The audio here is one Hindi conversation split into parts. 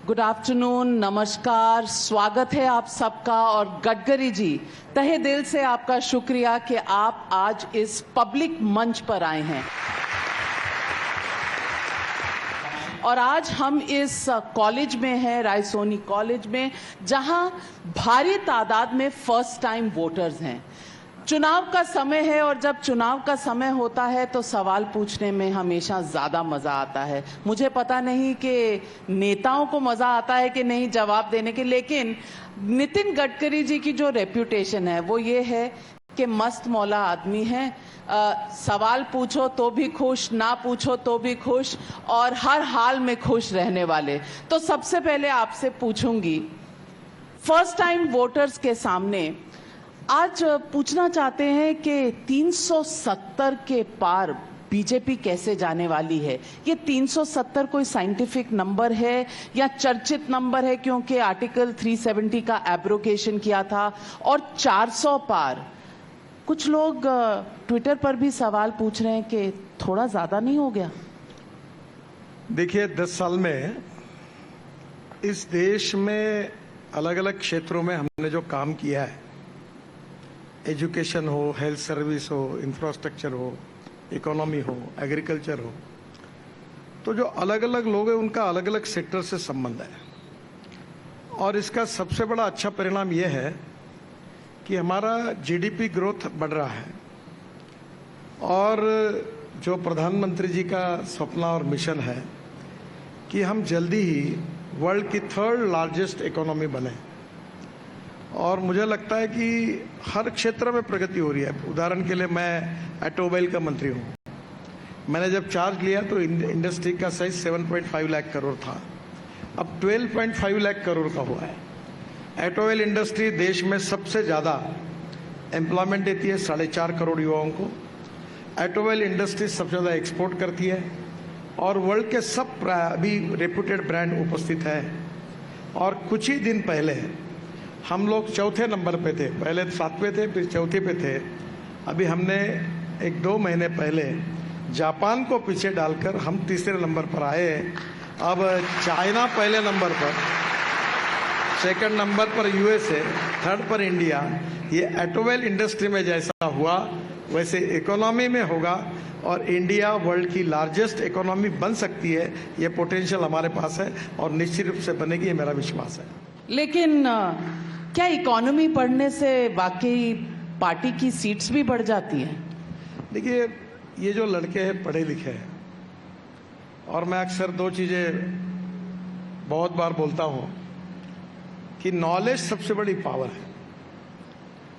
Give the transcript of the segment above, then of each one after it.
गुड आफ्टरनून, नमस्कार, स्वागत है आप सबका। और गडकरी जी, तहे दिल से आपका शुक्रिया कि आप आज इस पब्लिक मंच पर आए हैं। और आज हम इस कॉलेज में हैं, रायसोनी कॉलेज में, जहां भारी तादाद में फर्स्ट टाइम वोटर्स हैं। चुनाव का समय है और जब चुनाव का समय होता है तो सवाल पूछने में हमेशा ज़्यादा मज़ा आता है। मुझे पता नहीं कि नेताओं को मज़ा आता है कि नहीं जवाब देने के, लेकिन नितिन गडकरी जी की जो रेप्यूटेशन है वो ये है कि मस्त मौला आदमी है। सवाल पूछो तो भी खुश, ना पूछो तो भी खुश, और हर हाल में खुश रहने वाले। तो सबसे पहले आपसे पूछूंगी, फर्स्ट टाइम वोटर्स के सामने आज पूछना चाहते हैं कि 370 के पार बीजेपी कैसे जाने वाली है। ये 370 कोई साइंटिफिक नंबर है या चर्चित नंबर है, क्योंकि आर्टिकल 370 का एब्रोगेशन किया था, और 400 पार। कुछ लोग ट्विटर पर भी सवाल पूछ रहे हैं कि थोड़ा ज्यादा नहीं हो गया? देखिए, 10 साल में इस देश में अलग अलग क्षेत्रों में हमने जो काम किया है, एजुकेशन हो, हेल्थ सर्विस हो, इंफ्रास्ट्रक्चर हो, इकोनॉमी हो, एग्रीकल्चर हो, तो जो अलग अलग लोग हैं उनका अलग अलग सेक्टर से संबंध है। और इसका सबसे बड़ा अच्छा परिणाम यह है कि हमारा जीडीपी ग्रोथ बढ़ रहा है, और जो प्रधानमंत्री जी का सपना और मिशन है कि हम जल्दी ही वर्ल्ड की 3rd लार्जेस्ट इकोनॉमी बने। और मुझे लगता है कि हर क्षेत्र में प्रगति हो रही है। उदाहरण के लिए, मैं ऑटोमोबाइल का मंत्री हूँ। मैंने जब चार्ज लिया तो इंडस्ट्री का साइज 7.5 लाख करोड़ था, अब 12.5 लाख करोड़ का हुआ है। ऑटोमोबाइल इंडस्ट्री देश में सबसे ज़्यादा एम्प्लॉयमेंट देती है, 4.5 करोड़ युवाओं को। ऑटोमोबाइल इंडस्ट्री सबसे ज़्यादा एक्सपोर्ट करती है, और वर्ल्ड के सब अभी रेप्यूटेड ब्रांड उपस्थित है। और कुछ ही दिन पहले हम लोग 4थे नंबर पे थे, पहले 7वें थे, फिर 4थे पे थे। अभी हमने 1-2 महीने पहले जापान को पीछे डालकर हम 3रे नंबर पर आए। अब चाइना पहले नंबर पर, 2nd नंबर पर यूएसए, 3rd पर इंडिया। ये ऑटोमोबाइल इंडस्ट्री में जैसा हुआ वैसे इकोनॉमी में होगा, और इंडिया वर्ल्ड की लार्जेस्ट इकोनॉमी बन सकती है। ये पोटेंशियल हमारे पास है और निश्चित रूप से बनेगी, ये मेरा विश्वास है। लेकिन क्या इकोनॉमी बढ़ने से वाकई पार्टी की सीट्स भी बढ़ जाती हैं? देखिए, ये जो लड़के हैं पढ़े लिखे हैं, और मैं अक्सर 2 चीज़ें बहुत बार बोलता हूँ कि नॉलेज सबसे बड़ी पावर है,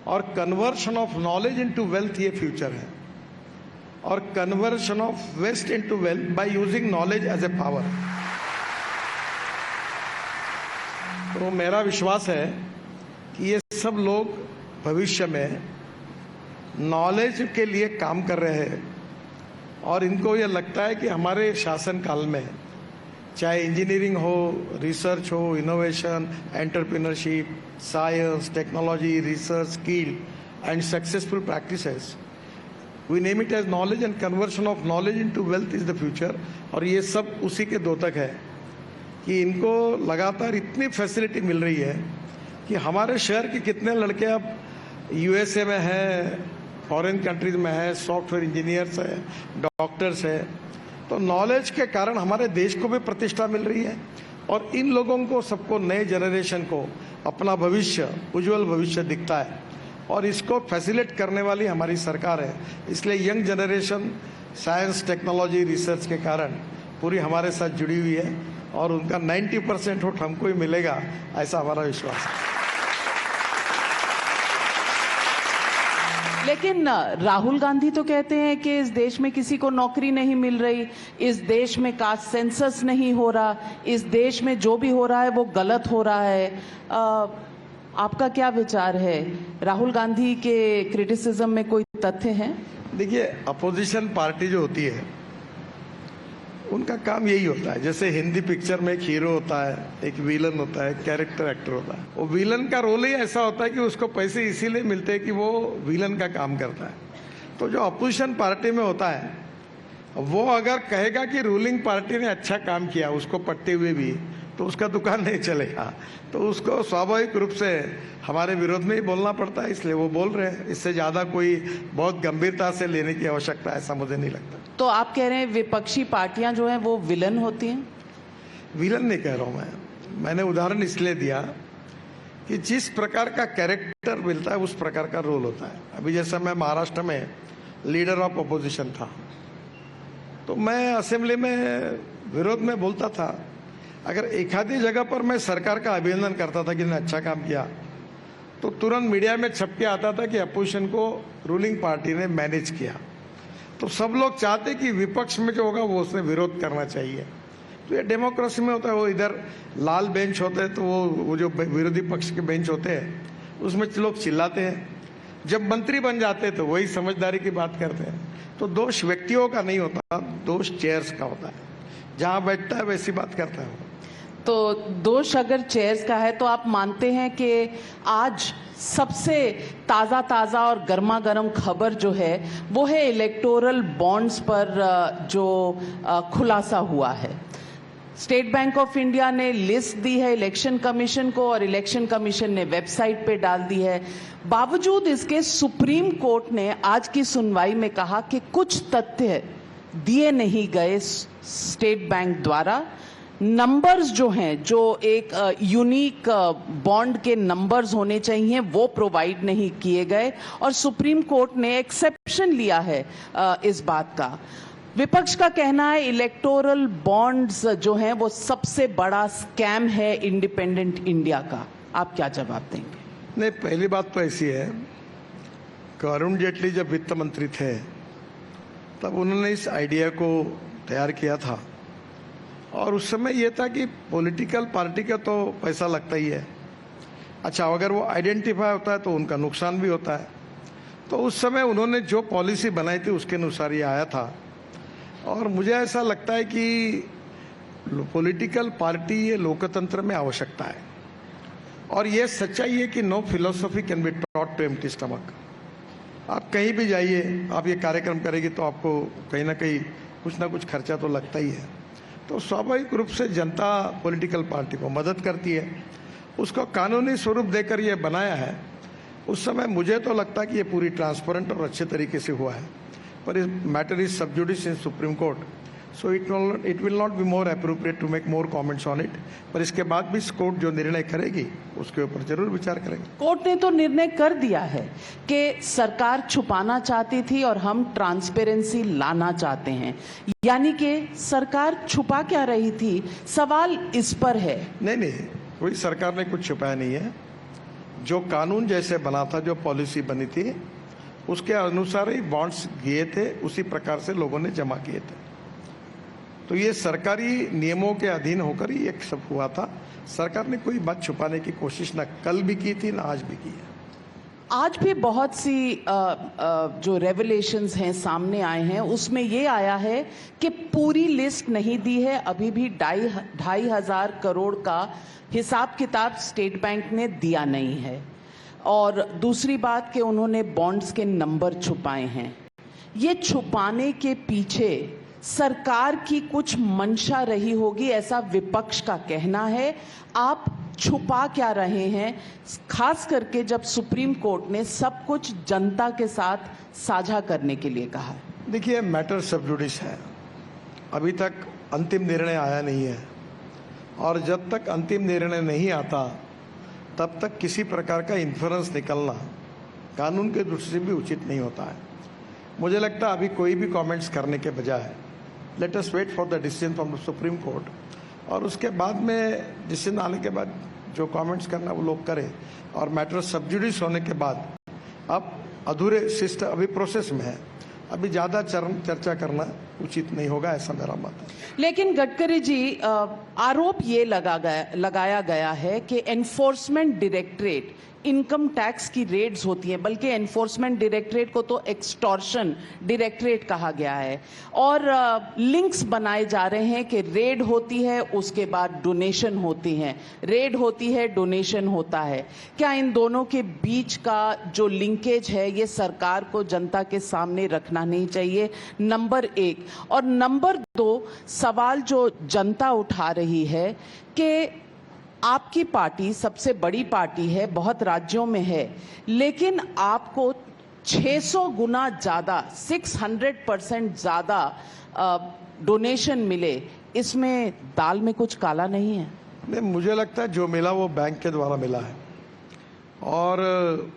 और conversion of knowledge into wealth ये फ्यूचर है, और conversion of waste into wealth by using knowledge as a power. तो मेरा विश्वास है कि ये सब लोग भविष्य में नॉलेज के लिए काम कर रहे हैं, और इनको ये लगता है कि हमारे शासनकाल में चाहे इंजीनियरिंग हो, रिसर्च हो, innovation, entrepreneurship, science, technology, research, skill and successful practices, we name it as knowledge, and conversion of knowledge into wealth is the future. और ये सब उसी के द्योतक है कि इनको लगातार इतनी फैसिलिटी मिल रही है कि हमारे शहर के कितने लड़के अब यूएसए में हैं, फॉरेन कंट्रीज में हैं, सॉफ्टवेयर इंजीनियर्स हैं, डॉक्टर्स हैं। तो नॉलेज के कारण हमारे देश को भी प्रतिष्ठा मिल रही है, और इन लोगों को सबको, नए जनरेशन को अपना भविष्य, उज्जवल भविष्य दिखता है, और इसको फैसिलिटेट करने वाली हमारी सरकार है। इसलिए young generation science, technology, research के कारण पूरी हमारे साथ जुड़ी हुई है, और उनका 90% वोट हमको ही मिलेगा, ऐसा हमारा विश्वास है। लेकिन राहुल गांधी तो कहते हैं कि इस देश में किसी को नौकरी नहीं मिल रही, इस देश में कास्ट सेंसस नहीं हो रहा, इस देश में जो भी हो रहा है वो गलत हो रहा है। आपका क्या विचार है? राहुल गांधी के क्रिटिसिज्म में कोई तथ्य है? देखिए, अपोजिशन पार्टी जो होती है उनका काम यही होता है, जैसे हिंदी पिक्चर में एक हीरो होता है, एक विलन होता है, कैरेक्टर एक्टर होता है। वो विलन का रोल ही ऐसा होता है कि उसको पैसे इसीलिए मिलते हैं कि वो विलन का काम करता है। तो जो अपोजिशन पार्टी में होता है वो अगर कहेगा कि रूलिंग पार्टी ने अच्छा काम किया, उसको पढ़ते हुए भी, तो उसका दुकान नहीं चलेगा, तो उसको स्वाभाविक रूप से हमारे विरोध में ही बोलना पड़ता है, इसलिए वो बोल रहे हैं। इससे ज़्यादा कोई बहुत गंभीरता से लेने की आवश्यकता ऐसा मुझे नहीं लगता। तो आप कह रहे हैं विपक्षी पार्टियां जो हैं वो विलन होती हैं? विलन नहीं कह रहा हूँ मैंने उदाहरण इसलिए दिया कि जिस प्रकार का कैरेक्टर मिलता है उस प्रकार का रोल होता है। अभी जैसा मैं महाराष्ट्र में लीडर ऑफ अपोजिशन था, तो मैं असेंबली में विरोध में बोलता था। अगर एक आधी जगह पर मैं सरकार का अभिनंदन करता था कि ने अच्छा काम किया, तो तुरंत मीडिया में छप के आता था कि अपोजिशन को रूलिंग पार्टी ने मैनेज किया। तो सब लोग चाहते कि विपक्ष में जो होगा वो उसने विरोध करना चाहिए। तो ये डेमोक्रेसी में होता है। वो इधर लाल बेंच होते हैं, तो वो जो विरोधी पक्ष के बेंच होते हैं उसमें लोग चिल्लाते हैं। जब मंत्री बन जाते हैं तो वही समझदारी की बात करते हैं। तो दोष व्यक्तियों का नहीं होता, दोष चेयर्स का होता है। जहां बैठता है वैसी बात करता है वो। तो दोष अगर चेयर्स का है तो आप मानते हैं कि आज सबसे ताज़ा और गर्मा गर्म खबर जो है वो है इलेक्टोरल बॉन्ड्स पर जो खुलासा हुआ है। स्टेट बैंक ऑफ इंडिया ने लिस्ट दी है इलेक्शन कमीशन को और इलेक्शन कमीशन ने वेबसाइट पे डाल दी है। बावजूद इसके सुप्रीम कोर्ट ने आज की सुनवाई में कहा कि कुछ तथ्य दिए नहीं गए स्टेट बैंक द्वारा। नंबर्स जो हैं, जो एक यूनिक बॉन्ड के नंबर्स होने चाहिए, वो प्रोवाइड नहीं किए गए और सुप्रीम कोर्ट ने एक्सेप्शन लिया है इस बात का। विपक्ष का कहना है इलेक्टोरल बॉन्ड्स जो हैं वो सबसे बड़ा स्कैम है इंडिपेंडेंट इंडिया का। आप क्या जवाब देंगे? नहीं, पहली बात तो ऐसी है कि अरुण जेटली जब वित्त मंत्री थे तब उन्होंने इस आइडिया को तैयार किया था और उस समय यह था कि पॉलिटिकल पार्टी का तो पैसा लगता ही है। अच्छा, अगर वो आइडेंटिफाई होता है तो उनका नुकसान भी होता है। तो उस समय उन्होंने जो पॉलिसी बनाई थी उसके अनुसार ये आया था। और मुझे ऐसा लगता है कि पॉलिटिकल पार्टी ये लोकतंत्र में आवश्यकता है और ये सच्चाई है कि no philosophy can be taught to empty stomach. आप कहीं भी जाइए, आप ये कार्यक्रम करेंगे तो आपको कहीं ना कहीं कुछ ना कुछ खर्चा तो लगता ही है। तो स्वाभाविक रूप से जनता पॉलिटिकल पार्टी को मदद करती है। उसको कानूनी स्वरूप देकर ये बनाया है। उस समय मुझे तो लगता है कि ये पूरी ट्रांसपेरेंट और अच्छे तरीके से हुआ है। पर इस matter is sub judice in supreme court, so it will not be more appropriate to make more comments on it. पर इसके बाद भी कोर्ट जो निर्णय करेगी उसके ऊपर जरूर विचार करेंगे। कोर्ट ने तो निर्णय कर दिया है कि सरकार छुपाना चाहती थी और हम ट्रांसपेरेंसी लाना चाहते हैं, यानी कि सरकार छुपा क्या रही थी, सवाल इस पर है। नहीं, कोई सरकार ने कुछ छुपाया नहीं है। जो कानून जैसे बना था, जो पॉलिसी बनी थी, उसके अनुसार ही बॉन्ड्स दिए थे, उसी प्रकार से लोगों ने जमा किए थे। तो ये सरकारी नियमों के अधीन होकर ही एक सब हुआ था। सरकार ने कोई बात छुपाने की कोशिश ना कल भी की थी ना आज भी की है। आज भी बहुत सी जो रेवलेशंस हैं सामने आए हैं, उसमें ये आया है कि पूरी लिस्ट नहीं दी है, अभी भी 2,500 करोड़ का हिसाब किताब स्टेट बैंक ने दिया नहीं है। और दूसरी बात कि उन्होंने बॉन्ड्स के नंबर छुपाए हैं। ये छुपाने के पीछे सरकार की कुछ मंशा रही होगी, ऐसा विपक्ष का कहना है। आप छुपा क्या रहे हैं, खास करके जब सुप्रीम कोर्ट ने सब कुछ जनता के साथ साझा करने के लिए कहा? देखिए, मैटर सब जुडिस है, अभी तक अंतिम निर्णय आया नहीं है और जब तक अंतिम निर्णय नहीं आता तब तक किसी प्रकार का इन्फ्रेंस निकलना कानून के दृष्टि से भी उचित नहीं होता है। मुझे लगता है अभी कोई भी कमेंट्स करने के बजाय let us wait for the decision from the supreme court और उसके बाद में डिसीजन आने के बाद जो कमेंट्स करना वो लोग करें। और मैटर सब जुडिस होने के बाद अब अधूरे सिस्टम अभी प्रोसेस में है, अभी ज़्यादा चर्चा करना उचित नहीं होगा, ऐसा मेरा मत है। लेकिन गडकरी जी, आरोप ये लगाया गया है कि एनफोर्समेंट डायरेक्टरेट इनकम टैक्स की रेड्स होती हैं, बल्कि एनफोर्समेंट डायरेक्टरेट को तो एक्सटॉर्शन डायरेक्टरेट कहा गया है, और लिंक्स बनाए जा रहे हैं कि रेड होती है उसके बाद डोनेशन होती है, रेड होती है डोनेशन होता है। क्या इन दोनों के बीच का जो लिंकेज है ये सरकार को जनता के सामने रखना नहीं चाहिए? नंबर 1। और नंबर 2, सवाल जो जनता उठा रही है कि आपकी पार्टी सबसे बड़ी पार्टी है, बहुत राज्यों में है, लेकिन आपको 600 गुना ज़्यादा, 600% ज़्यादा डोनेशन मिले, इसमें दाल में कुछ काला नहीं है? नहीं, मुझे लगता है जो मिला वो बैंक के द्वारा मिला है, और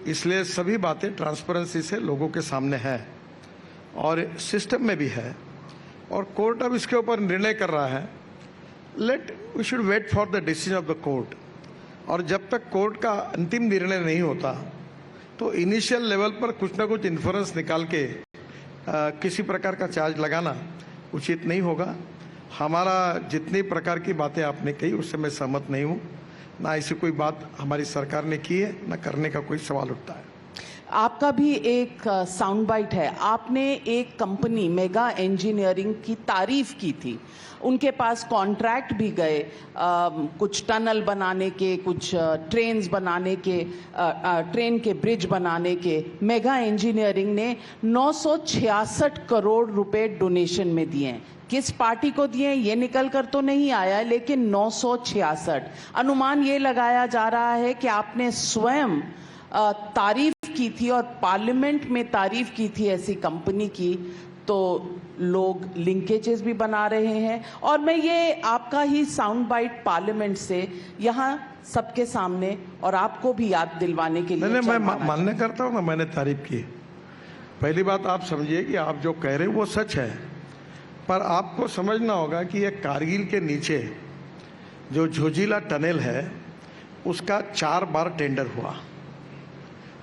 इसलिए सभी बातें ट्रांसपेरेंसी से लोगों के सामने है और सिस्टम में भी है, और कोर्ट अब इसके ऊपर निर्णय कर रहा है। We should wait for the decision of the court, और जब तक कोर्ट का अंतिम निर्णय नहीं होता तो इनिशियल लेवल पर कुछ ना कुछ इन्फ्रेंस निकाल के किसी प्रकार का चार्ज लगाना उचित नहीं होगा। हमारा जितनी प्रकार की बातें आपने कही उससे मैं सहमत नहीं हूँ, ना ऐसी कोई बात हमारी सरकार ने की है, ना करने का कोई सवाल उठता है। आपका भी एक साउंड बाइट है, आपने एक कंपनी मेगा इंजीनियरिंग की तारीफ की थी, उनके पास कॉन्ट्रैक्ट भी गए, कुछ टनल बनाने के, कुछ ट्रेन्स बनाने के, ट्रेन के ब्रिज बनाने के। मेगा इंजीनियरिंग ने 966 करोड़ रुपए डोनेशन में दिए हैं। किस पार्टी को दिए ये निकल कर तो नहीं आया, लेकिन 966। अनुमान ये लगाया जा रहा है कि आपने स्वयं तारीफ की थी और पार्लियामेंट में तारीफ की थी ऐसी कंपनी की, तो लोग लिंकेजेस भी बना रहे हैं। और मैं ये आपका ही साउंड बाइट पार्लियामेंट से यहाँ सबके सामने और आपको भी याद दिलवाने के लिए मैं मान्य करता हूँ ना, मैंने तारीफ की। पहली बात आप समझिए कि आप जो कह रहे हो वो सच है, पर आपको समझना होगा कि ये कारगिल के नीचे जो झोजिला टनल है उसका 4 बार टेंडर हुआ,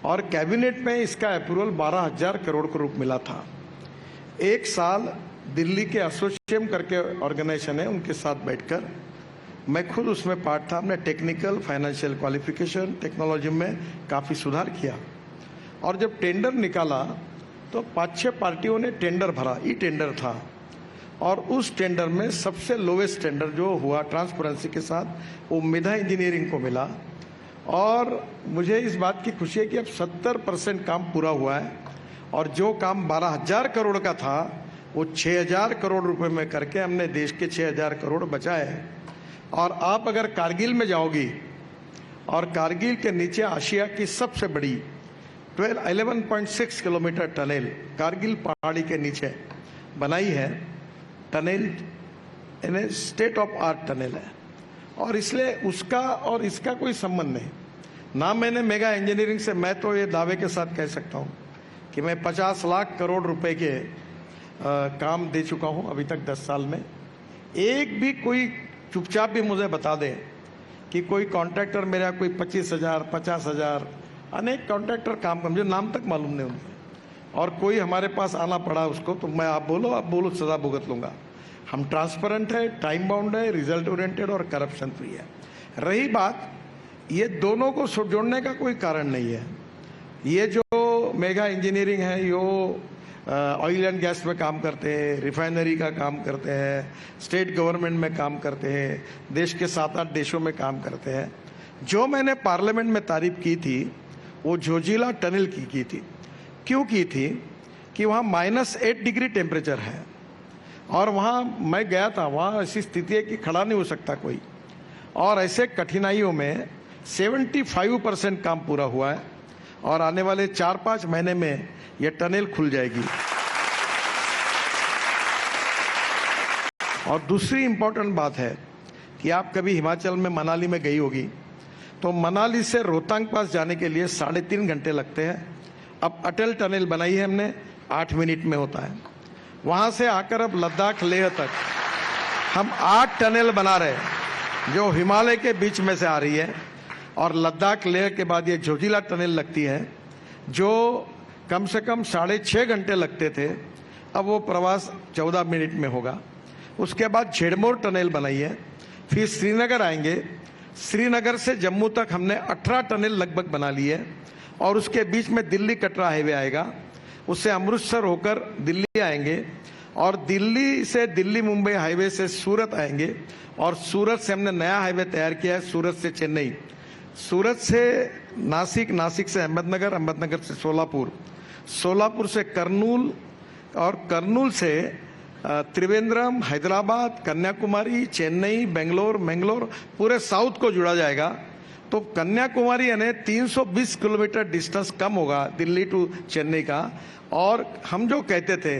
और कैबिनेट में इसका अप्रूवल 12,000 करोड़ का रूप मिला था। एक साल दिल्ली के एसोसिएम करके ऑर्गेनाइजेशन है, उनके साथ बैठकर मैं खुद उसमें पार्ट था। हमने टेक्निकल, फाइनेंशियल क्वालिफिकेशन, टेक्नोलॉजी में काफ़ी सुधार किया, और जब टेंडर निकाला तो 5-6 पार्टियों ने टेंडर भरा, ई टेंडर था, और उस टेंडर में सबसे लोवेस्ट टेंडर जो हुआ ट्रांसपेरेंसी के साथ वो मेगा इंजीनियरिंग को मिला। और मुझे इस बात की खुशी है कि अब 70% काम पूरा हुआ है, और जो काम 12,000 करोड़ का था वो 6,000 करोड़ रुपए में करके हमने देश के 6,000 करोड़ बचाए। और आप अगर कारगिल में जाओगी, और कारगिल के नीचे आशिया की सबसे बड़ी 11.6 किलोमीटर टनल कारगिल पहाड़ी के नीचे बनाई है, tunnel in state of art tunnel है, और इसलिए उसका और इसका कोई संबंध नहीं। ना मैंने मेगा इंजीनियरिंग से, मैं तो ये दावे के साथ कह सकता हूँ कि मैं 50 लाख करोड़ रुपए के काम दे चुका हूँ अभी तक 10 साल में। एक भी कोई चुपचाप भी मुझे बता दे कि कोई कॉन्ट्रैक्टर मेरा कोई 25,000, 50,000, अनेक कॉन्ट्रैक्टर काम कर, मुझे नाम तक मालूम नहीं उनके, और कोई हमारे पास आना पड़ा उसको तो मैं आप बोलो सजा भुगत लूँगा। हम ट्रांसपेरेंट है, टाइम बाउंड है, रिजल्ट ओरिएंटेड और करप्शन फ्री है। रही बात, ये दोनों को जोड़ने का कोई कारण नहीं है। ये जो मेगा इंजीनियरिंग है यो ऑयल एंड गैस में काम करते हैं, रिफाइनरी का काम करते हैं, स्टेट गवर्नमेंट में काम करते हैं, देश के 7-8 देशों में काम करते हैं। जो मैंने पार्लियामेंट में तारीफ की थी वो झोजिला टनल की थी। क्यों की थी? कि वहाँ -8 डिग्री टेम्परेचर है, और वहाँ मैं गया था, वहाँ ऐसी स्थिति है कि खड़ा नहीं हो सकता कोई, और ऐसे कठिनाइयों में 75% काम पूरा हुआ है, और आने वाले 4-5 महीने में यह टनल खुल जाएगी। और दूसरी इंपॉर्टेंट बात है कि आप कभी हिमाचल में मनाली में गई होगी, तो मनाली से रोहतांग पास जाने के लिए 3.5 घंटे लगते हैं। अब अटल टनल बनाई है हमने, 8 मिनट में होता है। वहाँ से आकर अब लद्दाख लेह तक हम 8 टनल बना रहे हैं, जो हिमालय के बीच में से आ रही है, और लद्दाख लेह के बाद ये झोजिला टनल लगती है, जो कम से कम 6.5 घंटे लगते थे, अब वो प्रवास 14 मिनट में होगा। उसके बाद झेड़मोर टनल बनाई है, फिर श्रीनगर आएंगे, श्रीनगर से जम्मू तक हमने 18 टनल लगभग बना ली है और उसके बीच में दिल्ली कटरा हाईवे आएगा, उससे अमृतसर होकर दिल्ली आएंगे और दिल्ली से दिल्ली मुंबई हाईवे से सूरत आएंगे और सूरत से हमने नया हाईवे तैयार किया है, सूरत से चेन्नई, सूरत से नासिक, नासिक से अहमदनगर, अहमदनगर से सोलापुर, सोलापुर से करनूल और करनूल से त्रिवेंद्रम, हैदराबाद, कन्याकुमारी, चेन्नई, बेंगलोर, मैंगलोर, पूरे साउथ को जुड़ा जाएगा। तो कन्याकुमारी यानी 320 किलोमीटर डिस्टेंस कम होगा दिल्ली टू चेन्नई का। और हम जो कहते थे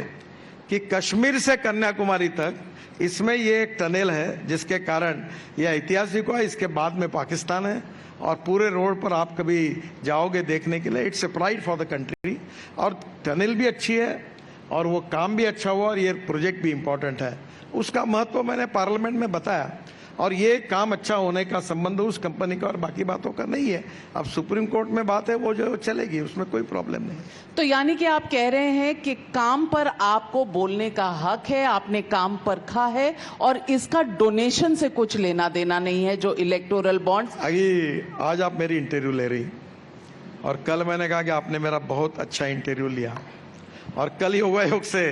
कि कश्मीर से कन्याकुमारी तक, इसमें ये एक टनल है जिसके कारण यह ऐतिहासिक हुआ। इसके बाद में पाकिस्तान है और पूरे रोड पर आप कभी जाओगे देखने के लिए, it's a pride for the country. और टनल भी अच्छी है और वो काम भी अच्छा हुआ और ये प्रोजेक्ट भी इम्पोर्टेंट है, उसका महत्व मैंने पार्लियामेंट में बताया। और ये काम अच्छा होने का संबंध उस कंपनी का और बाकी बातों का नहीं है। अब सुप्रीम कोर्ट में बात है, वो जो चलेगी, उसमें कोई प्रॉब्लम नहीं। तो यानी कि आप कह रहे हैं कि काम पर आपको बोलने का हक है, आपने काम परखा है और इसका डोनेशन से कुछ लेना देना नहीं है। जो इलेक्टोरल बॉन्ड्स, आज आप मेरी इंटरव्यू ले रही और कल मैंने कहा कि आपने मेरा बहुत अच्छा इंटरव्यू लिया और कल योगायोग से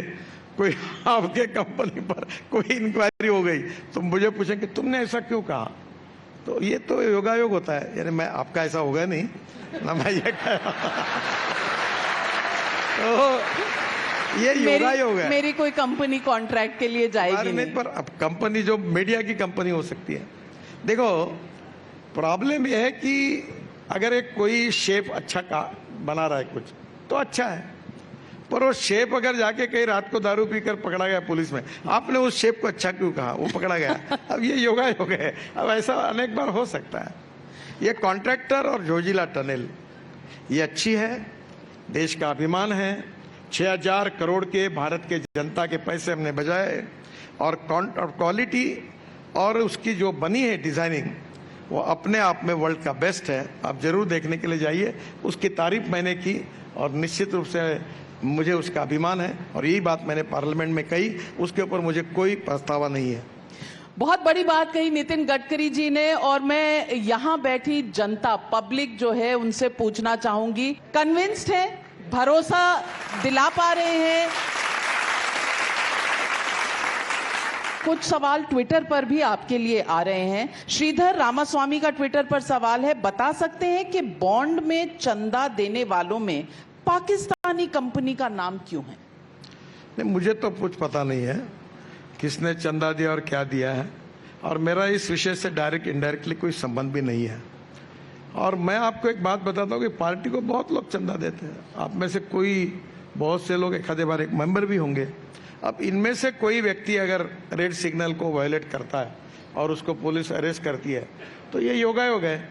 कोई आपके कंपनी पर कोई इंक्वायरी हो गई तो मुझे पूछें कि तुमने ऐसा क्यों कहा। तो ये तो योगायोग होता है, यानी मैं आपका ऐसा होगा नहीं ना, मैं ये कह तो ये योगायोग है। मेरी कोई कंपनी कॉन्ट्रैक्ट के लिए जाएगी नहीं। पर अब कंपनी जो मीडिया की कंपनी हो सकती है। देखो प्रॉब्लम यह है कि अगर एक कोई शेफ अच्छा का बना रहा है कुछ तो अच्छा है, पर वो शेफ अगर जाके कहीं रात को दारू पीकर पकड़ा गया पुलिस में, आपने उस शेफ को अच्छा क्यों कहा, वो पकड़ा गया। अब ये योगायोग है। अब ऐसा अनेक बार हो सकता है। ये कॉन्ट्रैक्टर और जोजिला टनल ये अच्छी है, देश का अभिमान है। 6000 करोड़ के भारत के जनता के पैसे हमने बचाए और क्वालिटी और उसकी जो बनी है डिजाइनिंग, वो अपने आप में वर्ल्ड का बेस्ट है। आप जरूर देखने के लिए जाइए। उसकी तारीफ मैंने की और निश्चित रूप से मुझे उसका अभिमान है और यही बात मैंने पार्लियामेंट में कही, उसके ऊपर मुझे कोई पछतावा नहीं है। बहुत बड़ी बात कही नितिन गडकरी जी ने और मैं यहाँ बैठी जनता, पब्लिक जो है, उनसे पूछना चाहूंगी, कन्विंस्ड है, भरोसा दिला पा रहे हैं? कुछ सवाल ट्विटर पर भी आपके लिए आ रहे हैं। श्रीधर रामास्वामी का ट्विटर पर सवाल है, बता सकते हैं कि बॉन्ड में चंदा देने वालों में पाकिस्तानी कंपनी का नाम क्यों है? नहीं, मुझे तो कुछ पता नहीं है किसने चंदा दिया और क्या दिया है, और मेरा इस विषय से डायरेक्ट इनडायरेक्टली कोई संबंध भी नहीं है। और मैं आपको एक बात बताता हूँ कि पार्टी को बहुत लोग चंदा देते हैं। आप में से कोई, बहुत से लोग एक आधे बार एक मेंबर भी होंगे। अब इनमें से कोई व्यक्ति अगर रेड सिग्नल को वायलेट करता है और उसको पुलिस अरेस्ट करती है तो ये योगायोग है,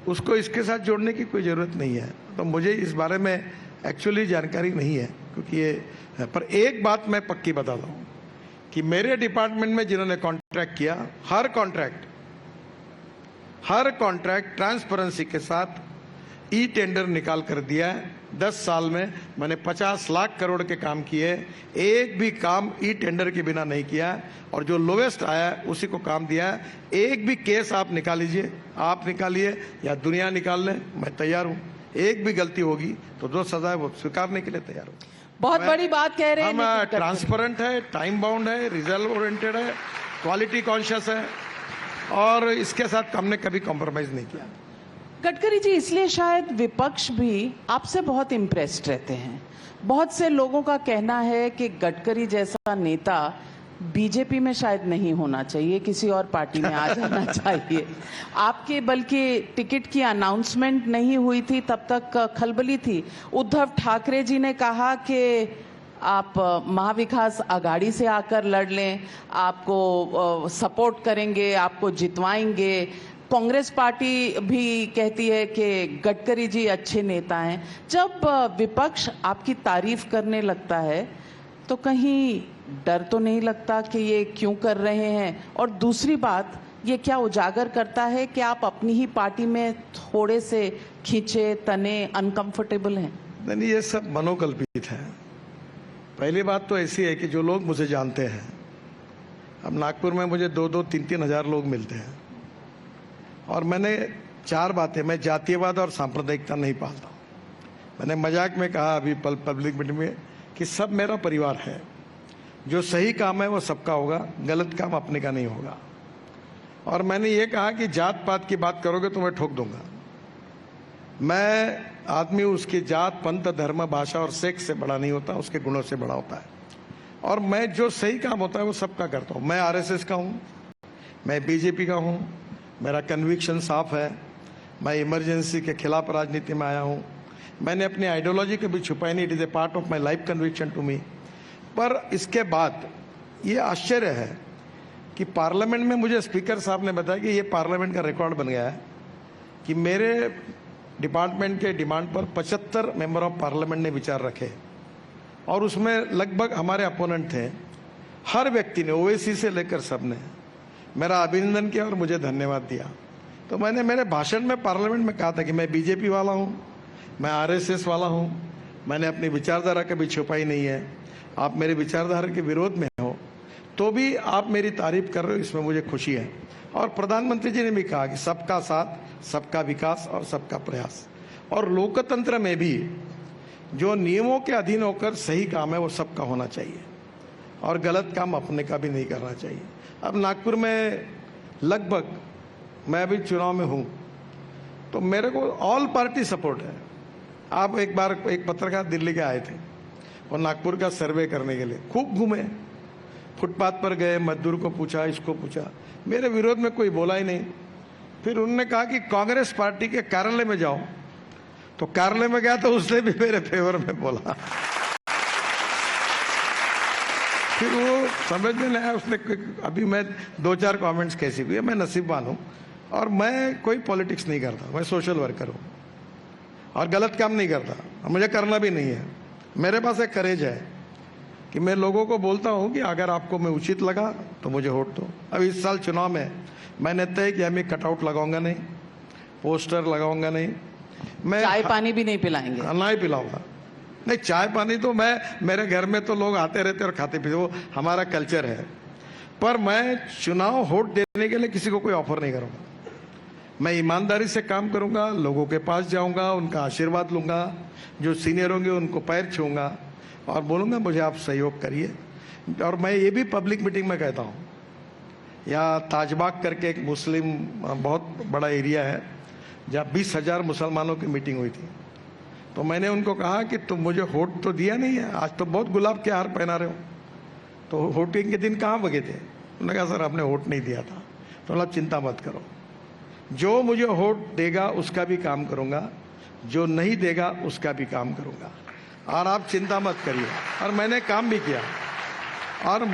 उसको इसके साथ जोड़ने की कोई ज़रूरत नहीं है। तो मुझे इस बारे में एक्चुअली जानकारी नहीं है, क्योंकि ये है। पर एक बात मैं पक्की बताता हूँ कि मेरे डिपार्टमेंट में जिन्होंने कॉन्ट्रैक्ट किया, हर कॉन्ट्रैक्ट ट्रांसपेरेंसी के साथ ई टेंडर निकाल कर दिया है। 10 साल में मैंने 50 लाख करोड़ के काम किए, एक भी काम ई टेंडर के बिना नहीं किया है और जो लोवेस्ट आया है उसी को काम दिया है। एक भी केस आप निकाल लीजिए, आप निकालिए या दुनिया निकाल ले, मैं तैयार हूँ। एक भी गलती होगी तो जो सजा है वो स्वीकारने के लिए तैयार हूँ। बहुत बड़ी बात कह रहे हैं। हम ट्रांसपेरेंट है, टाइम बाउंड है, रिजल्ट ओरिएंटेड है, क्वालिटी कॉन्शियस है और इसके साथ हमने कभी कॉम्प्रोमाइज नहीं किया। गडकरी जी, इसलिए शायद विपक्ष भी आपसे बहुत इम्प्रेस्ड रहते हैं। बहुत से लोगों का कहना है कि गडकरी जैसा नेता बीजेपी में शायद नहीं होना चाहिए, किसी और पार्टी में आ जाना चाहिए। आपके बल्कि टिकट की अनाउंसमेंट नहीं हुई थी तब तक खलबली थी। उद्धव ठाकरे जी ने कहा कि आप महाविकास आघाड़ी से आकर लड़ लें, आपको सपोर्ट करेंगे, आपको जितवाएंगे। कांग्रेस पार्टी भी कहती है कि गडकरी जी अच्छे नेता हैं। जब विपक्ष आपकी तारीफ करने लगता है तो कहीं डर तो नहीं लगता कि ये क्यों कर रहे हैं? और दूसरी बात, ये क्या उजागर करता है कि आप अपनी ही पार्टी में थोड़े से खींचे तने अनकंफर्टेबल हैं? नहीं, ये सब मनोकल्पित है। पहली बात तो ऐसी है कि जो लोग मुझे जानते हैं, अब नागपुर में मुझे 2-2, 3-3 हजार लोग मिलते हैं और मैंने 4 बातें, मैं जातीयवाद और सांप्रदायिकता नहीं पालता। मैंने मजाक में कहा अभी पब्लिक मीटिंग में कि सब मेरा परिवार है। जो सही काम है वो सबका होगा, गलत काम अपने का नहीं होगा। और मैंने ये कहा कि जात पात की बात करोगे तो मैं ठोक दूंगा। मैं आदमी उसकी जात, पंथ, धर्म, भाषा और सेक्स से बड़ा नहीं होता, उसके गुणों से बड़ा होता है। और मैं जो सही काम होता है वो सबका करता हूँ। मैं आरएसएस का हूँ, मैं बीजेपी का हूँ, मेरा कन्विक्शन साफ है। मैं इमरजेंसी के खिलाफ राजनीति में आया हूँ। मैंने अपनी आइडियोलॉजी कभी छुपाई नहीं। It is a part of my life conviction to me. पर इसके बाद ये आश्चर्य है कि पार्लियामेंट में मुझे स्पीकर साहब ने बताया कि ये पार्लियामेंट का रिकॉर्ड बन गया है कि मेरे डिपार्टमेंट के डिमांड पर 75 मेंबर ऑफ पार्लियामेंट ने विचार रखे और उसमें लगभग हमारे अपोनेंट थे। हर व्यक्ति ने, ओवैसी से लेकर सब ने मेरा अभिनंदन किया और मुझे धन्यवाद दिया। तो मैंने मेरे भाषण में पार्लियामेंट में कहा था कि मैं बीजेपी वाला हूँ, मैं आरएसएस वाला हूँ, मैंने अपनी विचारधारा कभी छुपाई नहीं है। आप मेरे विचारधारा के विरोध में हो तो भी आप मेरी तारीफ कर रहे हो, इसमें मुझे खुशी है। और प्रधानमंत्री जी ने भी कहा कि सबका साथ, सबका विकास और सबका प्रयास। और लोकतंत्र में भी जो नियमों के अधीन होकर सही काम है वो सबका होना चाहिए और गलत काम अपने का भी नहीं करना चाहिए। अब नागपुर में लगभग, मैं अभी चुनाव में हूँ तो मेरे को ऑल पार्टी सपोर्ट है। आप एक बार एक पत्रकार दिल्ली के आए थे और नागपुर का सर्वे करने के लिए खूब घूमे, फुटपाथ पर गए, मजदूर को पूछा, इसको पूछा, मेरे विरोध में कोई बोला ही नहीं। फिर उन्होंने कहा कि कांग्रेस पार्टी के कार्यालय में जाओ, तो कार्यालय में गया तो उसने भी मेरे फेवर में बोला। फिर वो समझ में नहीं आया, उसने अभी मैं 2-4 कमेंट्स कैसी हुई है। मैं नसीबवान हूँ और मैं कोई पॉलिटिक्स नहीं करता, मैं सोशल वर्कर हूँ और गलत काम नहीं करता, मुझे करना भी नहीं है। मेरे पास एक करेज है कि मैं लोगों को बोलता हूँ कि अगर आपको मैं उचित लगा तो मुझे वोट दो। अब इस साल चुनाव में मैंने तय किया मैं कटआउट लगाऊंगा नहीं, पोस्टर लगाऊंगा नहीं, मैं चाय पानी भी नहीं पिलाएंगे, ना ही पिलाऊंगा। नहीं, चाय पानी तो मैं, मेरे घर में तो लोग आते रहते और खाते पीते, वो हमारा कल्चर है। पर मैं चुनाव वोट देने के लिए किसी को कोई ऑफर नहीं करूंगा। मैं ईमानदारी से काम करूंगा, लोगों के पास जाऊंगा, उनका आशीर्वाद लूंगा, जो सीनियर होंगे उनको पैर छूंगा और बोलूंगा मुझे आप सहयोग करिए। और मैं ये भी पब्लिक मीटिंग में कहता हूँ, यहाँ ताजबाग करके एक मुस्लिम बहुत बड़ा एरिया है जहाँ 20,000 मुसलमानों की मीटिंग हुई थी। तो मैंने उनको कहा कि तुम मुझे वोट तो दिया नहीं है, आज तो बहुत गुलाब के हार पहना रहे हो, तो वोटिंग के दिन कहाँ बगे थे? उन्होंने कहा सर आपने वोट नहीं दिया था। तो मतलब चिंता मत करो, जो मुझे वोट देगा उसका भी काम करूंगा, जो नहीं देगा उसका भी काम करूंगा, और आप चिंता मत करिए। और मैंने काम भी किया। और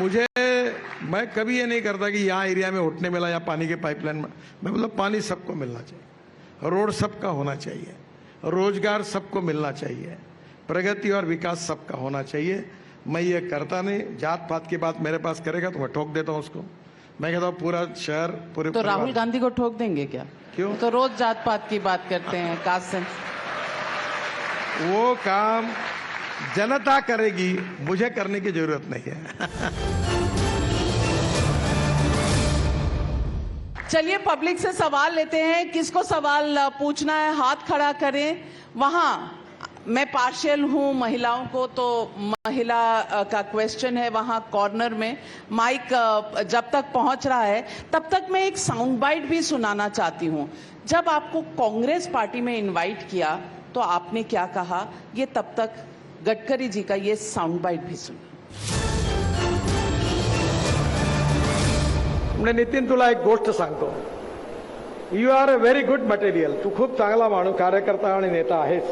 मैं कभी ये नहीं करता कि यहाँ एरिया में वोट नहीं मिला या पानी के पाइपलाइन में, मैं मतलब पानी सबको मिलना चाहिए, रोड सबका होना चाहिए, रोजगार सबको मिलना चाहिए, प्रगति और विकास सबका होना चाहिए। मैं ये करता नहीं। जात पात की बात मेरे पास करेगा तो मैं ठोक देता हूँ उसको। मैं कहता हूँ पूरा शहर, पूरे तो राहुल गांधी को ठोक देंगे क्या? क्यों? तो रोज जात पात की बात करते हैं, कास्ट से। वो काम जनता करेगी, मुझे करने की जरूरत नहीं है। चलिए पब्लिक से सवाल लेते हैं। किसको सवाल पूछना है हाथ खड़ा करें। वहां मैं पार्शियल हूं महिलाओं को, तो महिला का क्वेश्चन है वहां कॉर्नर में। माइक जब तक पहुंच रहा है तब तक मैं एक साउंड बाइट भी सुनाना चाहती हूं। जब आपको कांग्रेस पार्टी में इनवाइट किया तो आपने क्या कहा, ये तब तक गडकरी जी का ये साउंड बाइट भी सुनिए। म्हणजे नितीन तुला एक गोष्ट सांगतो, you are a very good material. तू खूप चांगला माणूस, कार्यकर्ता आणि नेता आहेस,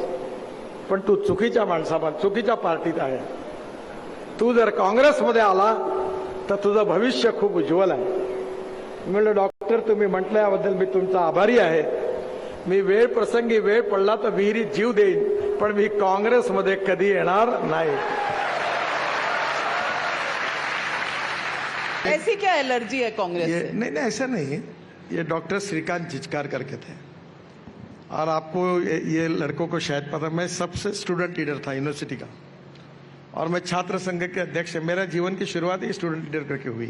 पण तू चुकीच्या माणसामध्ये, चुकीच्या पार्टीत आहे. तू जर काँग्रेसमध्ये आला तर तुझं भविष्य खूप उज्ज्वल आहे. म्हणलं डॉक्टर तुम्ही म्हटलं याबद्दल मी तुमचा आभारी आहे. मी वेळ प्रसंगी वेळ पडला तर विहिरीत जीव देईन, पण मी काँग्रेसमध्ये कधी येणार नाही. ऐसी क्या एलर्जी है कांग्रेस से? नहीं ऐसा नहीं, ये डॉक्टर श्रीकांत जिचकार करके थे, और आपको ये लड़कों को शायद पता, मैं सबसे स्टूडेंट लीडर था यूनिवर्सिटी का, और मैं छात्र संघ के अध्यक्ष। मेरा जीवन की शुरुआत ही स्टूडेंट लीडर करके हुई।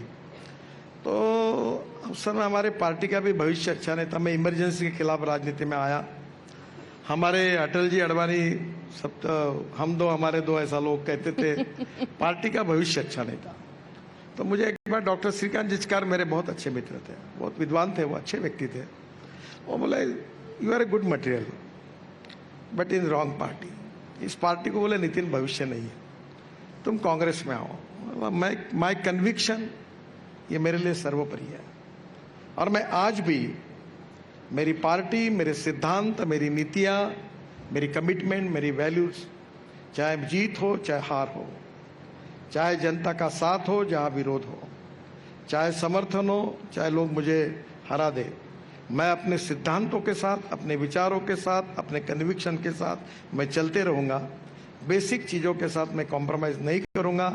तो उस समय हमारे पार्टी का भी भविष्य अच्छा नहीं था। मैं इमरजेंसी के खिलाफ राजनीति में आया। हमारे अटल जी अडवाणी सब हम दो हमारे दो ऐसा लोग कहते थे। पार्टी का भविष्य अच्छा नहीं था। तो मुझे एक बार डॉक्टर श्रीकांत जिचकार मेरे बहुत अच्छे मित्र थे, बहुत विद्वान थे, वो अच्छे व्यक्ति थे। वो बोले you are a good material but in wrong party. इस पार्टी को बोले नितिन भविष्य नहीं है, तुम कांग्रेस में आओ। माई कन्विक्शन ये मेरे लिए सर्वोपरि है। और मैं आज भी मेरी पार्टी, मेरे सिद्धांत, मेरी नीतियाँ, मेरी कमिटमेंट, मेरी वैल्यूज, चाहे जीत हो चाहे हार हो, चाहे जनता का साथ हो जहाँ विरोध हो, चाहे समर्थन हो चाहे लोग मुझे हरा दे, मैं अपने सिद्धांतों के साथ, अपने विचारों के साथ, अपने कन्विक्शन के साथ मैं चलते रहूँगा। बेसिक चीज़ों के साथ मैं कॉम्प्रोमाइज़ नहीं करूँगा।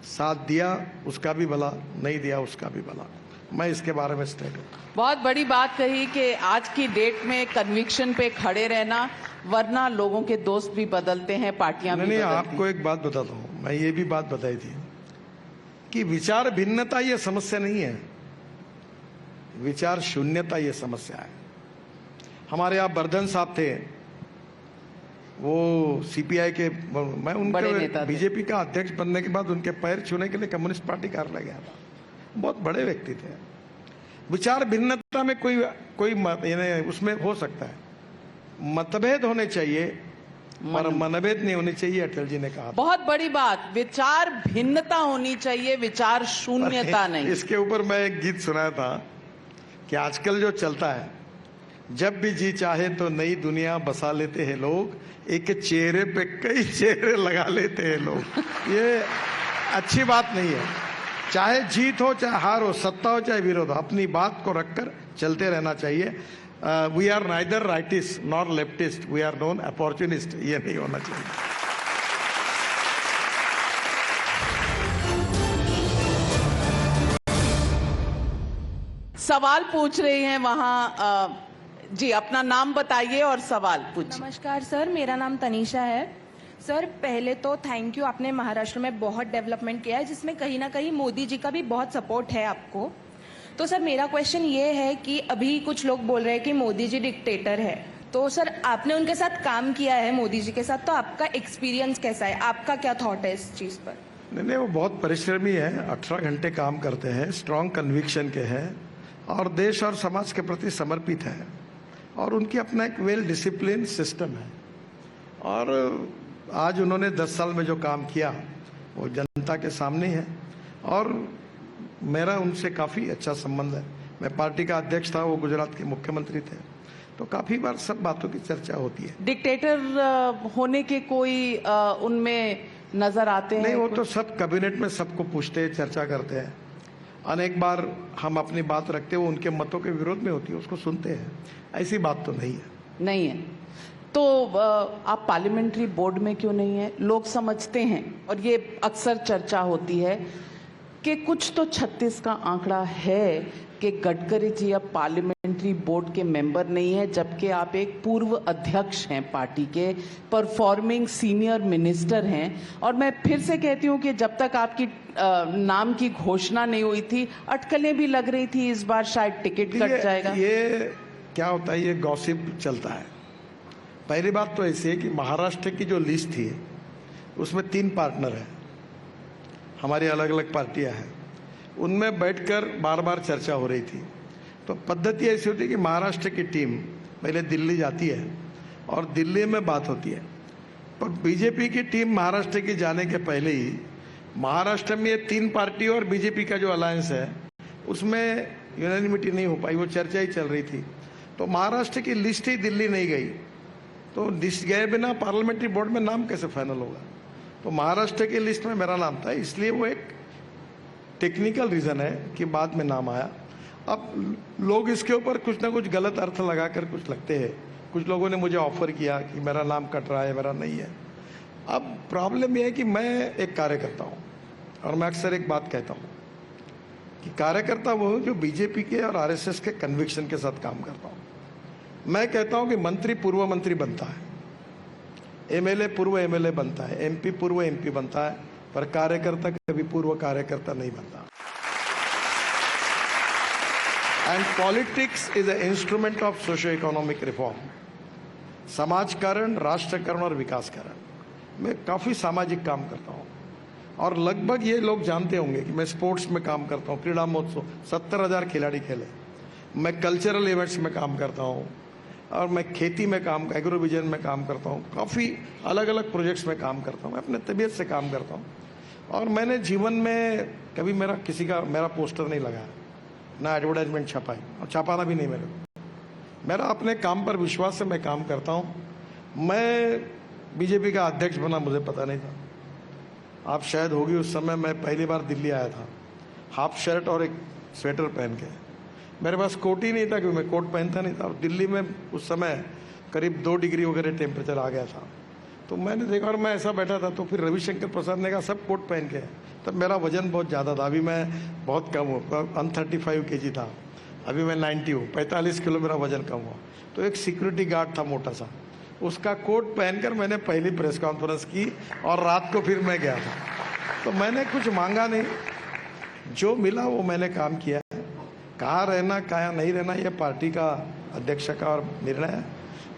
साथ दिया उसका भी भला, नहीं दिया उसका भी भला। मैं इसके बारे में स्टेट हूँ। बहुत बड़ी बात कही कि आज की डेट में कन्विक्शन पे खड़े रहना, वरना लोगों के दोस्त भी बदलते हैं, पार्टियां भी नहीं, बदलती हैं। आपको एक बात बताता हूँ। मैं ये भी बात बताई थी कि विचार भिन्नता ये समस्या नहीं है, विचार शून्यता ये समस्या है। हमारे यहाँ बर्धन साहब थे, वो सीपीआई के, मैं उनके बीजेपी का अध्यक्ष बनने के बाद उनके पैर छूने के लिए कम्युनिस्ट पार्टी कार्यालय गया था। बहुत बड़े व्यक्ति थे। विचार भिन्नता में कोई उसमें हो सकता है, मतभेद होने चाहिए पर मनभेद नहीं होनी चाहिए, अटल जी ने कहा। बहुत बड़ी बात, विचार भिन्नता होनी चाहिए, विचार शून्यता नहीं। इसके ऊपर मैं एक गीत सुनाया था कि आजकल जो चलता है, जब भी जी चाहे तो नई दुनिया बसा लेते हैं लोग, एक चेहरे पे कई चेहरे लगा लेते हैं लोग। ये अच्छी बात नहीं है। चाहे जीत हो चाहे हार हो, सत्ता हो चाहे विरोध हो, अपनी बात को रखकर चलते रहना चाहिए। We are neither rightist nor leftist, we are non opportunist, ये नहीं होना चाहिए। सवाल पूछ रही हैं वहां, जी अपना नाम बताइए और सवाल पूछिए। नमस्कार सर, मेरा नाम तनीषा है। सर पहले तो थैंक यू, आपने महाराष्ट्र में बहुत डेवलपमेंट किया है जिसमें कहीं ना कहीं मोदी जी का भी बहुत सपोर्ट है आपको। तो सर मेरा क्वेश्चन ये है कि अभी कुछ लोग बोल रहे हैं कि मोदी जी डिक्टेटर है, तो सर आपने उनके साथ काम किया है मोदी जी के साथ, तो आपका एक्सपीरियंस कैसा है, आपका क्या थॉट है इस चीज़ पर? नहीं, वो बहुत परिश्रमी है, 18 घंटे काम करते हैं, स्ट्रॉन्ग कन्विक्शन के हैं और देश और समाज के प्रति समर्पित हैं, और उनकी अपना एक वेल डिसिप्लिन सिस्टम है। और आज उन्होंने 10 साल में जो काम किया वो जनता के सामने है, और मेरा उनसे काफ़ी अच्छा संबंध है। मैं पार्टी का अध्यक्ष था, वो गुजरात के मुख्यमंत्री थे, तो काफ़ी बार सब बातों की चर्चा होती है। डिक्टेटर होने के कोई उनमें नजर आते हैं? नहीं, वो तो सब कैबिनेट में सबको पूछते हैं, चर्चा करते हैं। अनेक बार हम अपनी बात रखते हैं, वो उनके मतों के विरोध में होती है, उसको सुनते हैं। ऐसी बात तो नहीं है। नहीं है तो आप पार्लियामेंट्री बोर्ड में क्यों नहीं है? लोग समझते हैं, और ये अक्सर चर्चा होती है कि कुछ तो 36 का आंकड़ा है कि गडकरी जी अब पार्लियामेंट्री बोर्ड के मेंबर नहीं है, जबकि आप एक पूर्व अध्यक्ष हैं पार्टी के, परफॉर्मिंग सीनियर मिनिस्टर हैं। और मैं फिर से कहती हूं कि जब तक आपकी नाम की घोषणा नहीं हुई थी, अटकलें भी लग रही थी इस बार शायद टिकट कट जाएगा। ये क्या होता है, ये गॉसिप चलता है। पहली बात तो ऐसी है कि महाराष्ट्र की जो लिस्ट थी उसमें 3 पार्टनर हैं, हमारी अलग अलग पार्टियां हैं, उनमें बैठकर बार बार चर्चा हो रही थी। तो पद्धति ऐसी होती है कि महाराष्ट्र की टीम पहले दिल्ली जाती है और दिल्ली में बात होती है, पर बीजेपी की टीम महाराष्ट्र की जाने के पहले ही महाराष्ट्र में ये 3 पार्टी और बीजेपी का जो अलायंस है उसमें यूनानिमिटी नहीं हो पाई, वो चर्चा ही चल रही थी। तो महाराष्ट्र की लिस्ट ही दिल्ली नहीं गई, तो लिस्ट गए बिना पार्लियामेंट्री बोर्ड में नाम कैसे फाइनल होगा? तो महाराष्ट्र की लिस्ट में मेरा नाम था, इसलिए वो एक टेक्निकल रीज़न है कि बाद में नाम आया। अब लोग इसके ऊपर कुछ ना कुछ गलत अर्थ लगाकर कुछ लगते हैं। कुछ लोगों ने मुझे ऑफर किया कि मेरा नाम कट रहा है, मेरा नहीं है। अब प्रॉब्लम यह है कि मैं एक कार्यकर्ता हूँ, और मैं अक्सर एक बात कहता हूँ कि कार्यकर्ता वो हूँ जो बीजेपी के और आरएसएस के कन्विक्शन के साथ काम करता हूँ। मैं कहता हूँ कि मंत्री पूर्व मंत्री बनता है, एमएलए पूर्व एमएलए बनता है, एमपी पूर्व एमपी बनता है, पर कार्यकर्ता कभी पूर्व कार्यकर्ता नहीं बनता। And politics is a instrument of socio economic reform. समाजकरण, राष्ट्रकरण और विकासकरण। मैं काफ़ी सामाजिक काम करता हूँ और लगभग ये लोग जानते होंगे कि मैं स्पोर्ट्स में काम करता हूँ। क्रीड़ा महोत्सव 70,000 खिलाड़ी खेले। मैं कल्चरल इवेंट्स में काम करता हूँ और मैं खेती में काम, एग्रो विजन में काम करता हूँ। काफ़ी अलग अलग प्रोजेक्ट्स में काम करता हूँ। मैं अपने तबीयत से काम करता हूँ और मैंने जीवन में कभी मेरा पोस्टर नहीं लगाया, ना एडवर्टाइजमेंट छपाई और छपाना भी नहीं मेरे को। मेरा अपने काम पर विश्वास से मैं काम करता हूँ। मैं बीजेपी का अध्यक्ष बना मुझे पता नहीं था। आप शायद होगी उस समय मैं पहली बार दिल्ली आया था, हाफ शर्ट और एक स्वेटर पहन के। मेरे पास कोट ही नहीं था क्योंकि मैं कोट पहनता नहीं था। और दिल्ली में उस समय करीब 2 डिग्री वगैरह टेम्परेचर आ गया था। तो मैंने देखा और मैं ऐसा बैठा था। तो फिर रविशंकर प्रसाद ने कहा सब कोट पहन के। तब मेरा वजन बहुत ज़्यादा था, अभी मैं बहुत कम हूँ, 135 kg था, अभी मैं 90 हूँ। 45 किलो मेरा वजन कम हुआ। तो एक सिक्योरिटी गार्ड था मोटा सा, उसका कोट पहनकर मैंने पहली प्रेस कॉन्फ्रेंस की और रात को फिर मैं गया था। तो मैंने कुछ मांगा नहीं, जो मिला वो मैंने काम किया। कहाँ रहना कहाँ नहीं रहना ये पार्टी का अध्यक्ष का और निर्णय है।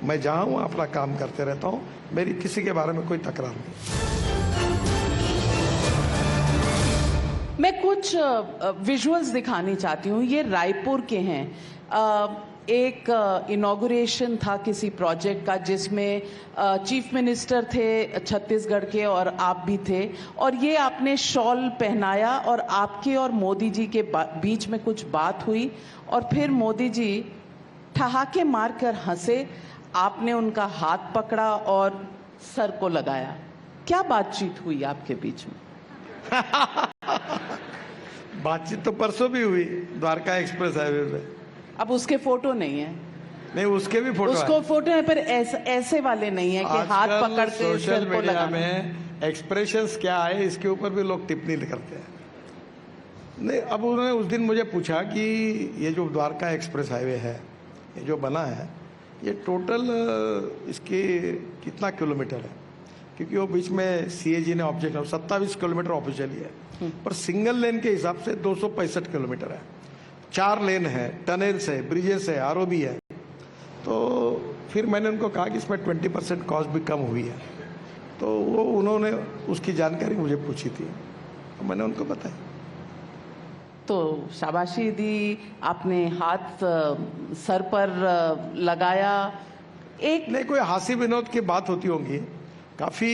मैं जहाँ हूँ अपना काम करते रहता हूँ। मेरी किसी के बारे में कोई तकरार नहीं। मैं कुछ विजुअल्स दिखानी चाहती हूँ। ये रायपुर के हैं। एक इनॉग्रेशन था किसी प्रोजेक्ट का जिसमें चीफ मिनिस्टर थे छत्तीसगढ़ के और आप भी थे, और ये आपने शॉल पहनाया और आपके और मोदी जी के बीच में कुछ बात हुई और फिर मोदी जी ठहाके मारकर हंसे। आपने उनका हाथ पकड़ा और सर को लगाया। क्या बातचीत हुई आपके बीच में? बातचीत तो परसों भी हुई द्वारका एक्सप्रेस हाईवे पे। अब उसके फोटो नहीं है। नहीं, उसके भी फोटो उसको फोटो है पर ऐसे वाले नहीं है कि हाथ पकड़ के सोशल सर को मीडिया लगाना। में एक्सप्रेशंस क्या है इसके ऊपर भी लोग टिप्पणी करते हैं। नहीं, अब उन्होंने उस दिन मुझे पूछा कि ये जो द्वारका एक्सप्रेस हाईवे है, ये जो बना है, ये टोटल इसकी कितना किलोमीटर है? क्योंकि वो बीच में सीएजी ने ऑब्जेक्ट 27 किलोमीटर ऑफिशियली है, पर सिंगल लेन के हिसाब से 265 किलोमीटर है। 4 लेन है, टनल्स है, ब्रिजेस है, आरओबी है। तो फिर मैंने उनको कहा कि इसमें 20% कॉस्ट भी कम हुई है। तो वो उन्होंने उसकी जानकारी मुझे पूछी थी, तो मैंने उनको बताया। तो शाबाशी दी, आपने हाथ सर पर लगाया। एक नहीं, कोई हंसी विनोद की बात होती होंगी। काफ़ी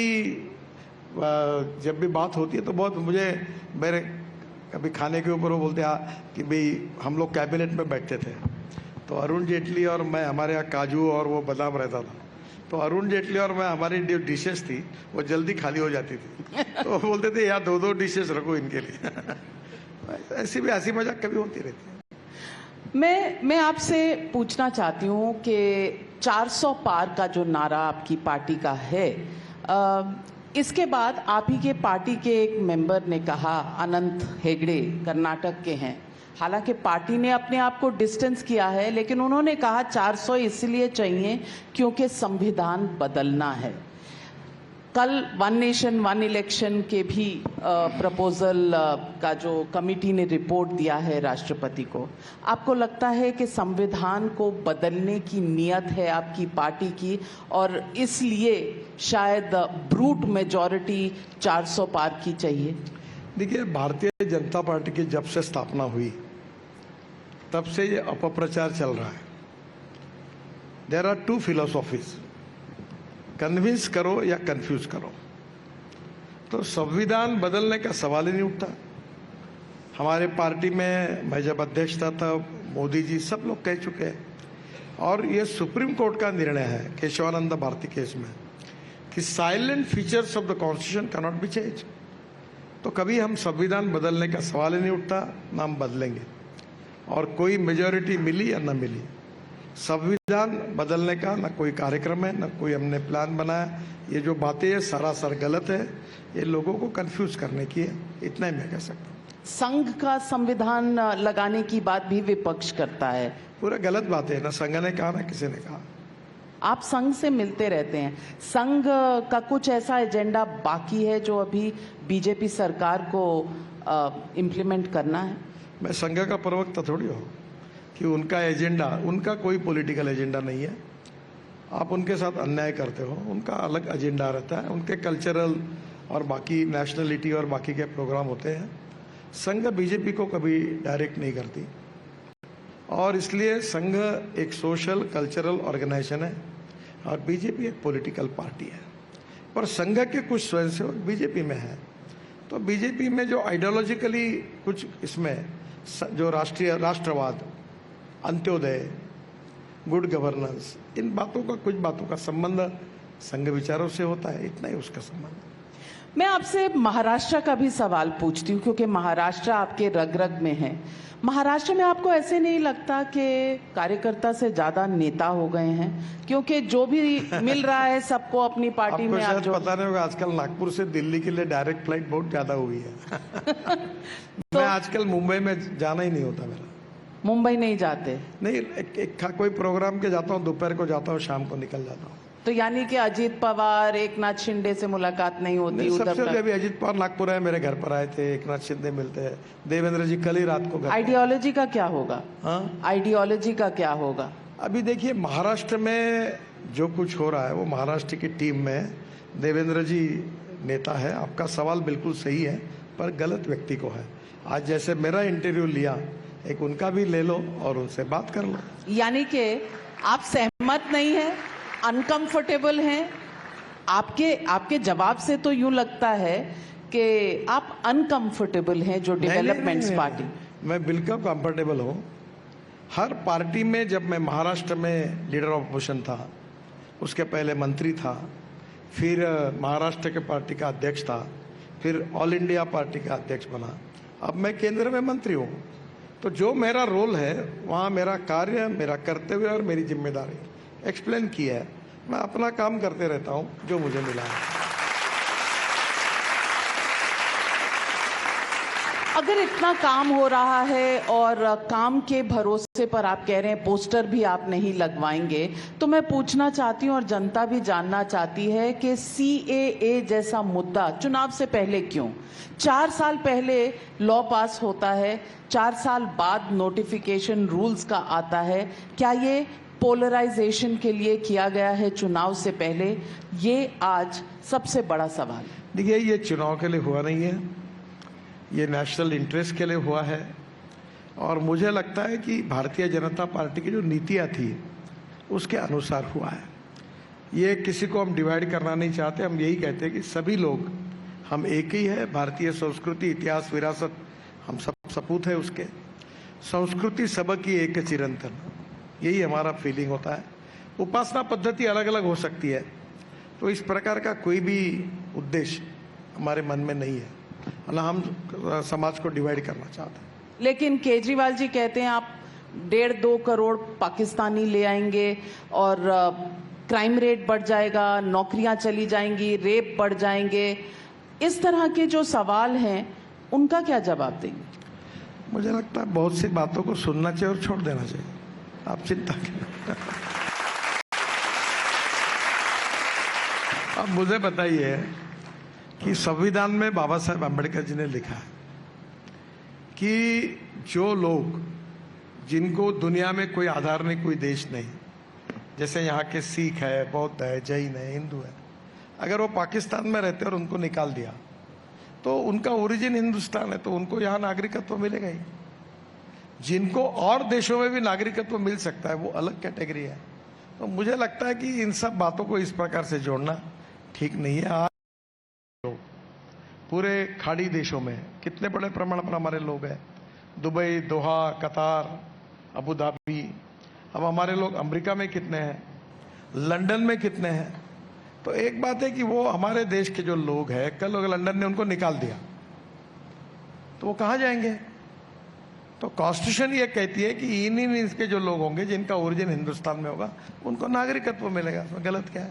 जब भी बात होती है तो बहुत मुझे मेरे कभी खाने के ऊपर वो बोलते हैं कि भाई हम लोग कैबिनेट में बैठते थे तो अरुण जेटली और मैं, हमारे यहाँ काजू और वो बादाम रहता था, तो अरुण जेटली और मैं, हमारी जो डिशेस थी वो जल्दी खाली हो जाती थी। तो वो बोलते थे यार 2-2 डिशेस रखो इनके लिए। ऐसी भी हंसी मजाक कभी होती रहती है। मैं आपसे पूछना चाहती हूँ कि 400 पार का जो नारा आपकी पार्टी का है, इसके बाद आप ही के पार्टी के एक मेंबर ने कहा, अनंत हेगड़े कर्नाटक के हैं, हालांकि पार्टी ने अपने आप को डिस्टेंस किया है, लेकिन उन्होंने कहा 400 इसलिए चाहिए क्योंकि संविधान बदलना है। कल 1 नेशन 1 इलेक्शन के भी प्रपोजल का जो कमिटी ने रिपोर्ट दिया है राष्ट्रपति को, आपको लगता है कि संविधान को बदलने की नीयत है आपकी पार्टी की और इसलिए शायद ब्रूट मेजॉरिटी 400 पार की चाहिए? देखिए, भारतीय जनता पार्टी की जब से स्थापना हुई तब से ये अपप्रचार चल रहा है। देयर आर 2 फिलोसॉफीज, कन्विंस करो या कंफ्यूज करो। तो संविधान बदलने का सवाल ही नहीं उठता। हमारे पार्टी में मैं जब अध्यक्ष था तब मोदी जी सब लोग कह चुके हैं, और ये सुप्रीम कोर्ट का निर्णय है केशवानंद भारती केस में कि salient features of the constitution can not be change. तो कभी हम संविधान बदलने का सवाल ही नहीं उठता, ना हम बदलेंगे। और कोई मेजॉरिटी मिली या ना मिली, संविधान बदलने का ना कोई कार्यक्रम है, ना कोई हमने प्लान बनाया। ये जो बातें है सरासर गलत है, ये लोगों को कंफ्यूज करने की है, इतना ही मैं कह सकता हूँ। संघ का संविधान लगाने की बात भी विपक्ष करता है। पूरा गलत बात है, ना संघ ने कहा ना किसी ने कहा। आप संघ से मिलते रहते हैं, संघ का कुछ ऐसा एजेंडा बाकी है जो अभी बीजेपी सरकार को इम्प्लीमेंट करना है? मैं संघ का प्रवक्ता थोड़ी हूँ। कि उनका एजेंडा, उनका कोई पॉलिटिकल एजेंडा नहीं है। आप उनके साथ अन्याय करते हो, उनका अलग एजेंडा रहता है, उनके कल्चरल और बाकी नेशनलिटी और बाकी के प्रोग्राम होते हैं। संघ बीजेपी को कभी डायरेक्ट नहीं करती और इसलिए संघ एक सोशल कल्चरल ऑर्गेनाइजेशन है और बीजेपी एक पॉलिटिकल पार्टी है। पर संघ के कुछ स्वयंसेवक बीजेपी में है, तो बीजेपी में जो आइडियोलॉजिकली कुछ इसमें जो राष्ट्रवाद, अंत्योदय, गुड गवर्नेंस, इन बातों का, कुछ बातों का संबंध संघ विचारों से होता है, इतना ही उसका संबंध। मैं आपसे महाराष्ट्र का भी सवाल पूछती हूँ क्योंकि महाराष्ट्र आपके रग रग में है। महाराष्ट्र में आपको ऐसे नहीं लगता कि कार्यकर्ता से ज्यादा नेता हो गए हैं? क्योंकि जो भी मिल रहा है सबको अपनी पार्टी में आप जो पता नहीं होगा, आजकल नागपुर से दिल्ली के लिए डायरेक्ट फ्लाइट बहुत ज्यादा हुई है। तो मैं आजकल मुंबई में जाना ही नहीं होता मेरा। मुंबई नहीं जाते? नहीं, कोई प्रोग्राम के जाता हूँ, दोपहर को जाता हूँ, शाम को निकल जाता हूँ। तो यानी कि अजीत पवार, एकनाथ शिंदे से मुलाकात नहीं होती? सबसे अभी अजीत पवार नागपुर आए, मेरे घर पर आए थे, एकनाथ शिंदे मिलते हैं, देवेंद्र जी कल ही रात को। आइडियोलॉजी का क्या होगा? हाँ, आइडियोलॉजी का क्या होगा? अभी देखिए महाराष्ट्र में जो कुछ हो रहा है वो महाराष्ट्र की टीम में देवेंद्र जी नेता है। आपका सवाल बिल्कुल सही है पर गलत व्यक्ति को है। आज जैसे मेरा इंटरव्यू लिया, एक उनका भी ले लो और उनसे बात कर लो। यानी कि आप सहमत नहीं है, अनकंफर्टेबल हैं? आपके जवाब से तो यूं लगता है कि आप अनकंफर्टेबल हैं जो डेवलपमेंट्स पार्टी। मैं बिल्कुल कंफर्टेबल हूं। हर पार्टी में, जब मैं महाराष्ट्र में लीडर ऑफ अपोजिशन था, उसके पहले मंत्री था, फिर महाराष्ट्र के पार्टी का अध्यक्ष था, फिर ऑल इंडिया पार्टी का अध्यक्ष बना, अब मैं केंद्र में मंत्री हूँ। तो जो मेरा रोल है वहाँ मेरा कार्य, मेरा कर्तव्य और मेरी जिम्मेदारी एक्सप्लेन किया है। मैं अपना काम करते रहता हूँ जो मुझे मिला है। अगर इतना काम हो रहा है और काम के भरोसे पर आप कह रहे हैं पोस्टर भी आप नहीं लगवाएंगे, तो मैं पूछना चाहती हूँ और जनता भी जानना चाहती है कि CAA जैसा मुद्दा चुनाव से पहले क्यों? 4 साल पहले लॉ पास होता है, 4 साल बाद नोटिफिकेशन रूल्स का आता है। क्या ये पोलराइजेशन के लिए किया गया है चुनाव से पहले? ये आज सबसे बड़ा सवाल है। देखिए, ये चुनाव के लिए हुआ नहीं है, ये नेशनल इंटरेस्ट के लिए हुआ है और मुझे लगता है कि भारतीय जनता पार्टी की जो नीतियाँ थी उसके अनुसार हुआ है। ये किसी को हम डिवाइड करना नहीं चाहते। हम यही कहते हैं कि सभी लोग हम एक ही है। भारतीय संस्कृति, इतिहास, विरासत हम सब सपूत है उसके। संस्कृति सबकी एक चिरंतन, यही हमारा फीलिंग होता है। उपासना पद्धति अलग अलग हो सकती है, तो इस प्रकार का कोई भी उद्देश्य हमारे मन में नहीं है, ना हम समाज को डिवाइड करना चाहते हैं। लेकिन केजरीवाल जी कहते हैं आप 1.5-2 करोड़ पाकिस्तानी ले आएंगे और क्राइम रेट बढ़ जाएगा, नौकरियां चली जाएंगी, रेप बढ़ जाएंगे। इस तरह के जो सवाल हैं उनका क्या जवाब देंगे? मुझे लगता है बहुत सी बातों को सुनना चाहिए और छोड़ देना चाहिए। आप चिंता करें। अब मुझे बताइए कि संविधान में बाबा साहेब अम्बेडकर जी ने लिखा है कि जो लोग, जिनको दुनिया में कोई आधार नहीं, कोई देश नहीं, जैसे यहाँ के सिख है, बौद्ध है, जैन है, हिंदू है, अगर वो पाकिस्तान में रहते और उनको निकाल दिया तो उनका ओरिजिन हिंदुस्तान है, तो उनको यहाँ नागरिकत्व मिलेगा ही। जिनको और देशों में भी नागरिकत्व मिल सकता है वो अलग कैटेगरी है। तो मुझे लगता है कि इन सब बातों को इस प्रकार से जोड़ना ठीक नहीं है। आज पूरे खाड़ी देशों में कितने बड़े प्रमाण पर हमारे लोग हैं, दुबई, दोहा, कतार, अबू धाबी। अब हमारे लोग अमेरिका में कितने हैं, लंदन में कितने हैं। तो एक बात है कि वो हमारे देश के जो लोग हैं, कल अगर लंदन ने उनको निकाल दिया तो वो कहाँ जाएंगे? तो कॉन्स्टिट्यूशन ये कहती है कि इन इसके जो लोग होंगे जिनका ओरिजिन हिंदुस्तान में होगा उनको नागरिकत्व मिलेगा। इसमें गलत क्या है?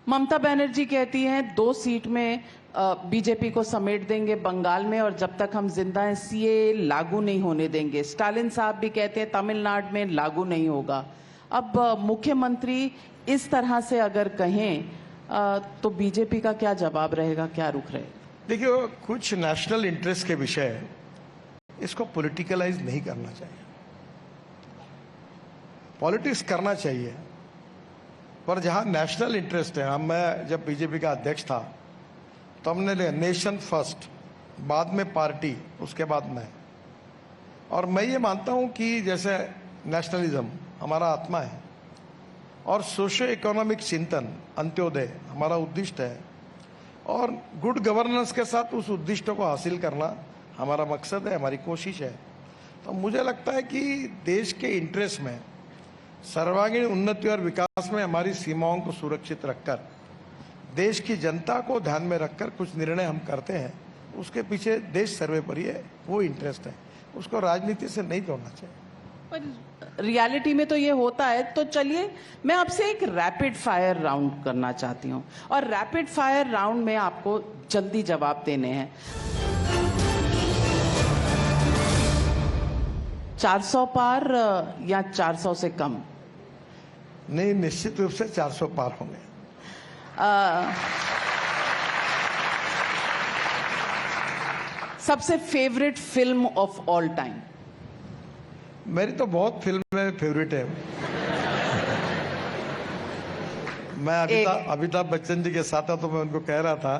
ममता बनर्जी कहती हैं 2 सीट में बीजेपी को समेट देंगे बंगाल में, और जब तक हम जिंदा हैं CAA लागू नहीं होने देंगे। स्टालिन साहब भी कहते हैं तमिलनाडु में लागू नहीं होगा। अब मुख्यमंत्री इस तरह से अगर कहें तो बीजेपी का क्या जवाब रहेगा, क्या रुख रहेगा? देखिए, कुछ नेशनल इंटरेस्ट के विषय इसको पॉलिटिकलाइज नहीं करना चाहिए। पॉलिटिक्स करना चाहिए, पर जहां नेशनल इंटरेस्ट है, मैं जब बीजेपी का अध्यक्ष था तो हमने नेशन फर्स्ट, बाद में पार्टी, उसके बाद मैं। और मैं ये मानता हूं कि जैसे नेशनलिज्म हमारा आत्मा है और सोशो इकोनॉमिक चिंतन, अंत्योदय हमारा उद्दिष्ट है, और गुड गवर्नेंस के साथ उस उद्दिष्ट को हासिल करना हमारा मकसद है, हमारी कोशिश है। तो मुझे लगता है कि देश के इंटरेस्ट में, सर्वांगीण उन्नति और विकास में हमारी सीमाओं को सुरक्षित रखकर, देश की जनता को ध्यान में रखकर कुछ निर्णय हम करते हैं, उसके पीछे देश सर्वोपरि है, वो इंटरेस्ट है, उसको राजनीति से नहीं जोड़ना चाहिए। पर रियलिटी में तो ये होता है। तो चलिए मैं आपसे एक रैपिड फायर राउंड करना चाहती हूँ, और रैपिड फायर राउंड में आपको जल्दी जवाब देने हैं। 400 पार या 400 से कम? नहीं, निश्चित रूप से 400 पार होंगे। सबसे favourite film of all time? मेरी तो बहुत फिल्में फेवरेट है। मैं अमिताभ बच्चन जी के साथ था तो मैं उनको कह रहा था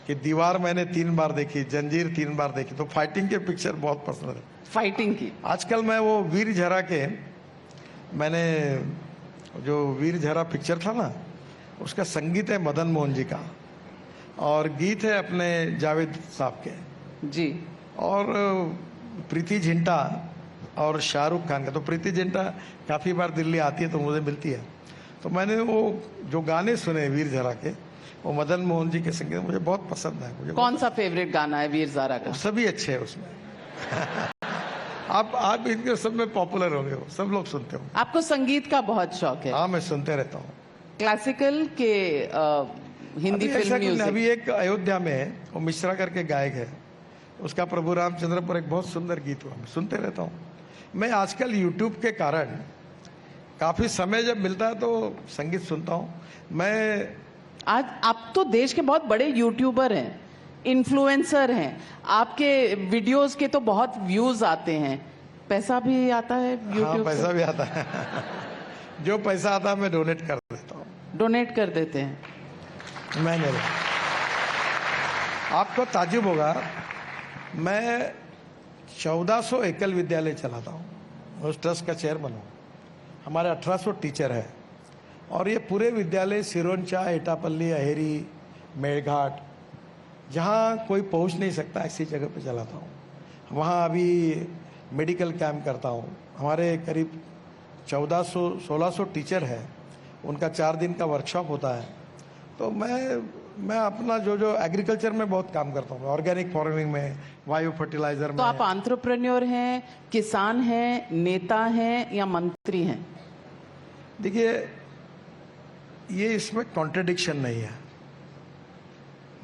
कि दीवार मैंने 3 बार देखी, जंजीर 3 बार देखी, तो फाइटिंग के पिक्चर बहुत पसंद है। फाइटिंग की? आजकल मैं वो वीर झरा के, मैंने जो वीर झरा पिक्चर था ना, उसका संगीत है मदन मोहन जी का और गीत है अपने जावेद साहब के जी, और प्रीति जिंटा और शाहरुख खान का। तो प्रीति जिंटा काफी बार दिल्ली आती है तो मुझे मिलती है, तो मैंने वो जो गाने सुने वीर झरा के, वो मदन मोहन जी के संगीत मुझे बहुत पसंद है। मुझे कौन सा फेवरेट गाना है वीर झरा का? सभी अच्छे हैं उसमें। आप इनके सब में पॉपुलर होंगे, वो सब लोग सुनते हो। आपको संगीत का बहुत शौक है? हाँ, मैं सुनते रहता हूँ। क्लासिकल के हिंदी फिल्म म्यूजिक? अभी एक अयोध्या में वो मिश्रा करके गायक है, उसका प्रभु रामचंद्र पर एक बहुत सुंदर गीत हुआ, मैं सुनते रहता हूँ। मैं आजकल यूट्यूब के कारण काफी समय जब मिलता है तो संगीत सुनता हूँ। मैं आज आप तो देश के बहुत बड़े यूट्यूबर हैं, इन्फ्लुएंसर हैं, आपके वीडियोस के तो बहुत व्यूज आते हैं, पैसा भी आता है यूट्यूब? हाँ, पैसा भी आता है। जो पैसा आता है मैं डोनेट कर देता हूँ। डोनेट कर देते हैं? मैं नहीं। आपको ताज्जुब होगा, मैं 1400 एकल विद्यालय चलाता हूँ, उस ट्रस्ट का चेयरमैन हूँ। हमारे 1800 टीचर है और ये पूरे विद्यालय सिरोंचा, एटापल्ली, अहेरी, मेड़घाट, जहाँ कोई पहुँच नहीं सकता ऐसी जगह पे चलाता हूँ। वहाँ अभी मेडिकल कैंप करता हूँ। हमारे करीब 1400-1600 टीचर है, उनका 4 दिन का वर्कशॉप होता है। तो मैं अपना जो एग्रीकल्चर में बहुत काम करता हूँ, ऑर्गेनिक फार्मिंग में, बायो फर्टिलाइजर में। तो आप एंटरप्रेन्योर हैं, किसान हैं, नेता हैं या मंत्री हैं? देखिए, ये इसमें कॉन्ट्रडिक्शन नहीं है।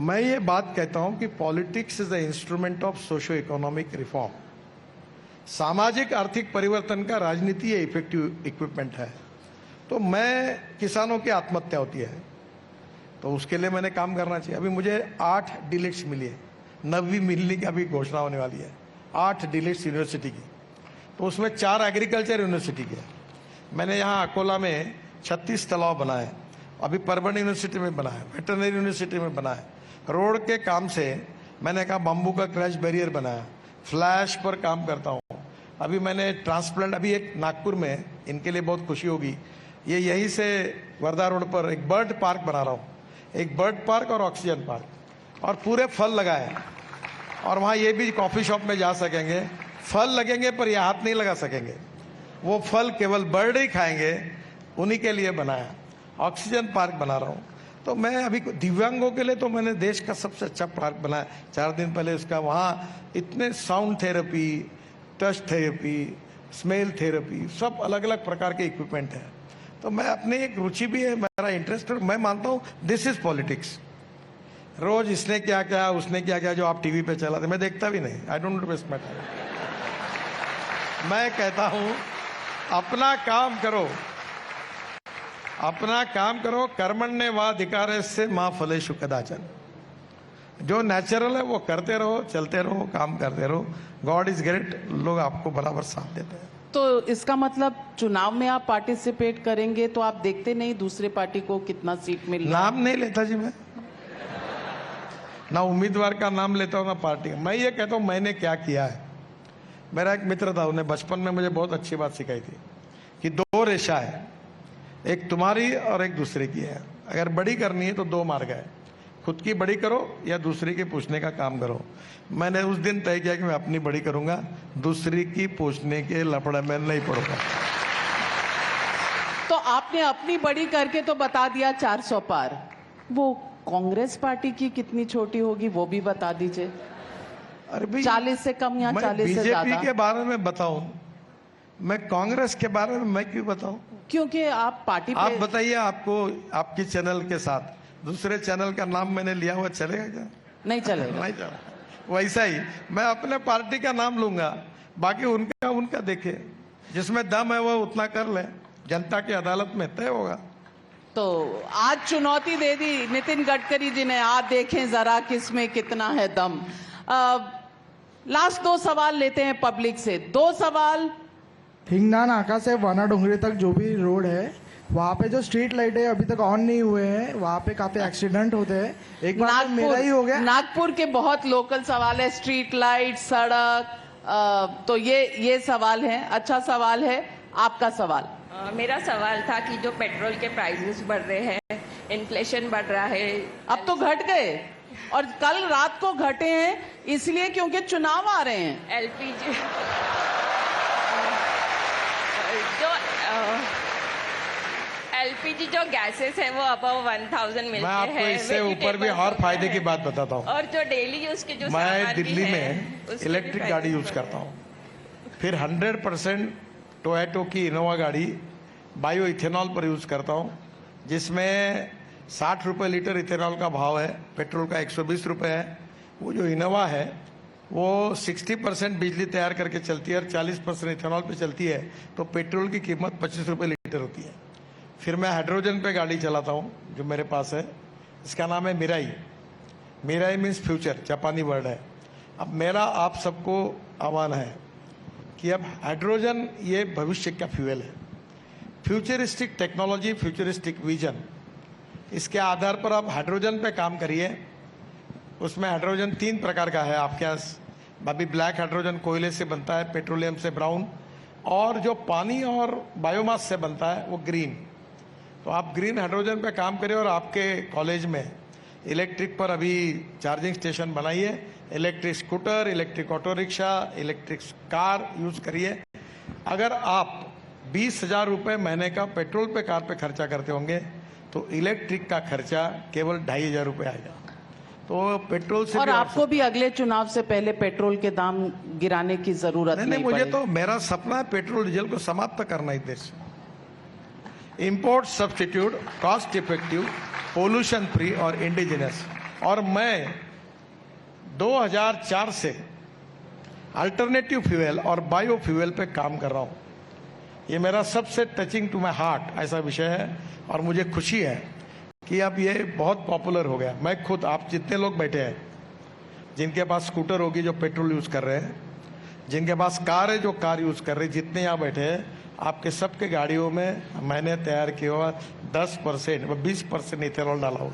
मैं ये बात कहता हूं कि politics is the instrument of socio economic reform. सामाजिक आर्थिक परिवर्तन का राजनीति इफेक्टिव इक्विपमेंट है। तो मैं, किसानों की आत्महत्या होती है तो उसके लिए मैंने काम करना चाहिए। अभी मुझे 8 डिलिट्स मिली है, 9वीं मिलने की अभी घोषणा होने वाली है, 8 डिलिट्स यूनिवर्सिटी की। तो उसमें 4 एग्रीकल्चर यूनिवर्सिटी की है। मैंने यहाँ अकोला में 36 तालाब बनाए, अभी परबन यूनिवर्सिटी में बना है, वेटरनरी यूनिवर्सिटी में बना है। रोड के काम से मैंने कहा बम्बू का क्रैश बैरियर बनाया, फ्लैश पर काम करता हूँ। अभी मैंने ट्रांसप्लांट, अभी एक नागपुर में, इनके लिए बहुत खुशी होगी, ये यहीं से वर्धा रोड पर एक बर्ड पार्क बना रहा हूँ, एक बर्ड पार्क और ऑक्सीजन पार्क, और पूरे फल लगाए। और वहाँ ये भी कॉफी शॉप में जा सकेंगे, फल लगेंगे पर ये हाथ नहीं लगा सकेंगे, वो फल केवल बर्ड ही खाएंगे, उन्हीं के लिए बनाया। ऑक्सीजन पार्क बना रहा हूँ। तो मैं अभी दिव्यांगों के लिए तो मैंने देश का सबसे अच्छा पार्क बनाया 4 दिन पहले उसका। वहाँ इतने sound therapy, touch therapy, smell therapy, सब अलग अलग प्रकार के इक्विपमेंट है। तो मैं अपनी एक रुचि भी है, मेरा इंटरेस्ट है। मैं मानता हूँ दिस इज पॉलिटिक्स। रोज इसने क्या क्या, उसने क्या क्या, जो आप टीवी पे चलाते, मैं देखता भी नहीं। I don't waste my time. मैं कहता हूँ अपना काम करो, अपना काम करो। कर्मण्येवाधिकारस्य मा फलेषु कदाचन। जो नेचुरल है वो करते रहो, चलते रहो, काम करते रहो। God is great. लोग आपको बराबर साथ देते हैं। तो इसका मतलब चुनाव में आप पार्टिसिपेट करेंगे तो आप देखते नहीं दूसरे पार्टी को कितना सीट मिल रहा है? नाम नहीं लेता जी मैं, ना उम्मीदवार का नाम लेता हूँ ना पार्टी का। मैं ये कहता हूँ मैंने क्या किया है। मेरा एक मित्र था, उन्हें बचपन में मुझे बहुत अच्छी बात सिखाई थी कि दो रेशा है, एक तुम्हारी और एक दूसरे की है। अगर बड़ी करनी है तो दो मार्ग है, खुद की बड़ी करो या दूसरी की पूछने का काम करो। मैंने उस दिन तय किया कि मैं अपनी बड़ी करूंगा, दूसरी की पूछने के लफड़े में नहीं पड़ूंगा। तो आपने अपनी बड़ी करके तो बता दिया 400 पार, वो कांग्रेस पार्टी की कितनी छोटी होगी वो भी बता दीजिए। अरे भाई 40 से कम या 40 से ज्यादा? बीजेपी के बारे में बताऊं, मैं कांग्रेस के बारे में मैं क्यों बताऊं? क्योंकि आप पार्टी आप पे बताइए, आपको आपकी चैनल के साथ दूसरे चैनल का नाम मैंने लिया हुआ चलेगा क्या? नहीं चलेगा। नहीं चलेगा। वैसा ही मैं अपने पार्टी का नाम लूंगा, बाकी उनका देखे, जिसमें दम है वो उतना कर ले, जनता की अदालत में तय होगा। तो आज चुनौती दे दी नितिन गडकरी जी ने, आज देखें जरा किसमें कितना है दम। लास्ट 2 सवाल लेते हैं पब्लिक से। 2 सवाल। हिंगना नाका से वाना डोंगरी तक जो भी रोड है, वहाँ पे जो स्ट्रीट लाइट है अभी तक ऑन नहीं हुए हैं, वहाँ पे काफी एक्सीडेंट होते हैं। एक बार तो मेरा ही हो गया। नागपुर के बहुत लोकल सवाल है, स्ट्रीट लाइट, सड़क, तो ये सवाल है। अच्छा सवाल है। आपका सवाल? मेरा सवाल था कि जो पेट्रोल के प्राइसेस बढ़ रहे हैं, इन्फ्लेशन बढ़ रहा है, अब तो घट गए और कल रात को घटे हैं, इसलिए क्योंकि चुनाव आ रहे हैं। एलपीजी जो गैसेस है वो अबव 1000 मिलते हैं। मैं आपको इससे ऊपर भी और फायदे की बात बताता हूँ। और जो डेली यूज के जो मैं दिल्ली में इलेक्ट्रिक गाड़ी यूज करता हूँ, फिर 100% टोयोटो की इनोवा गाड़ी बायो इथेनॉल पर यूज करता हूँ, जिसमें 60 रुपये लीटर इथेनॉल का भाव है, पेट्रोल का 120 रुपये है। वो जो इनोवा है वो 60% बिजली तैयार करके चलती है और 40% इथेनॉल पे चलती है, तो पेट्रोल की कीमत 25 रुपये लीटर होती है। फिर मैं हाइड्रोजन पे गाड़ी चलाता हूँ जो मेरे पास है, इसका नाम है मिराई। मिराई मीन्स फ्यूचर, जापानी वर्ड है। अब मेरा आप सबको आह्वान है कि अब हाइड्रोजन ये भविष्य का फ्यूल है। फ्यूचरिस्टिक टेक्नोलॉजी, फ्यूचरिस्टिक विजन, इसके आधार पर आप हाइड्रोजन पे काम करिए। उसमें हाइड्रोजन 3 प्रकार का है आपके पास। अभी ब्लैक हाइड्रोजन कोयले से बनता है, पेट्रोलियम से ब्राउन, और जो पानी और बायोमास से बनता है वो ग्रीन। तो आप ग्रीन हाइड्रोजन पे काम करिए और आपके कॉलेज में इलेक्ट्रिक पर अभी चार्जिंग स्टेशन बनाइए। Electric scooter, electric auto rickshaw, electric car use करिए। अगर आप 20,000 रुपये महीने का पेट्रोल पे कार पे खर्चा करते होंगे तो इलेक्ट्रिक का खर्चा केवल 2,500 रुपये आएगा। तो पेट्रोल से और आपको भी अगले चुनाव से पहले पेट्रोल के दाम गिराने की जरूरत नहीं मुझे पड़ेगी। तो मेरा सपना है पेट्रोल डीजल को समाप्त करना इस देश से। Import substitute, cost effective, pollution free और इंडिजिनस। और मैं 2004 से अल्टरनेटिव फ्यूल और बायो फ्यूल पे काम कर रहा हूँ। ये मेरा सबसे टचिंग टू माय हार्ट ऐसा विषय है और मुझे खुशी है कि अब ये बहुत पॉपुलर हो गया। मैं खुद, आप जितने लोग बैठे हैं, जिनके पास स्कूटर होगी जो पेट्रोल यूज कर रहे हैं, जिनके पास कार है जो कार यूज कर रहे हैं, जितने यहाँ बैठे हैं, आपके सबके गाड़ियों में मैंने तैयार किया हुआ 10% व 20% इथेनॉल डाला हुआ।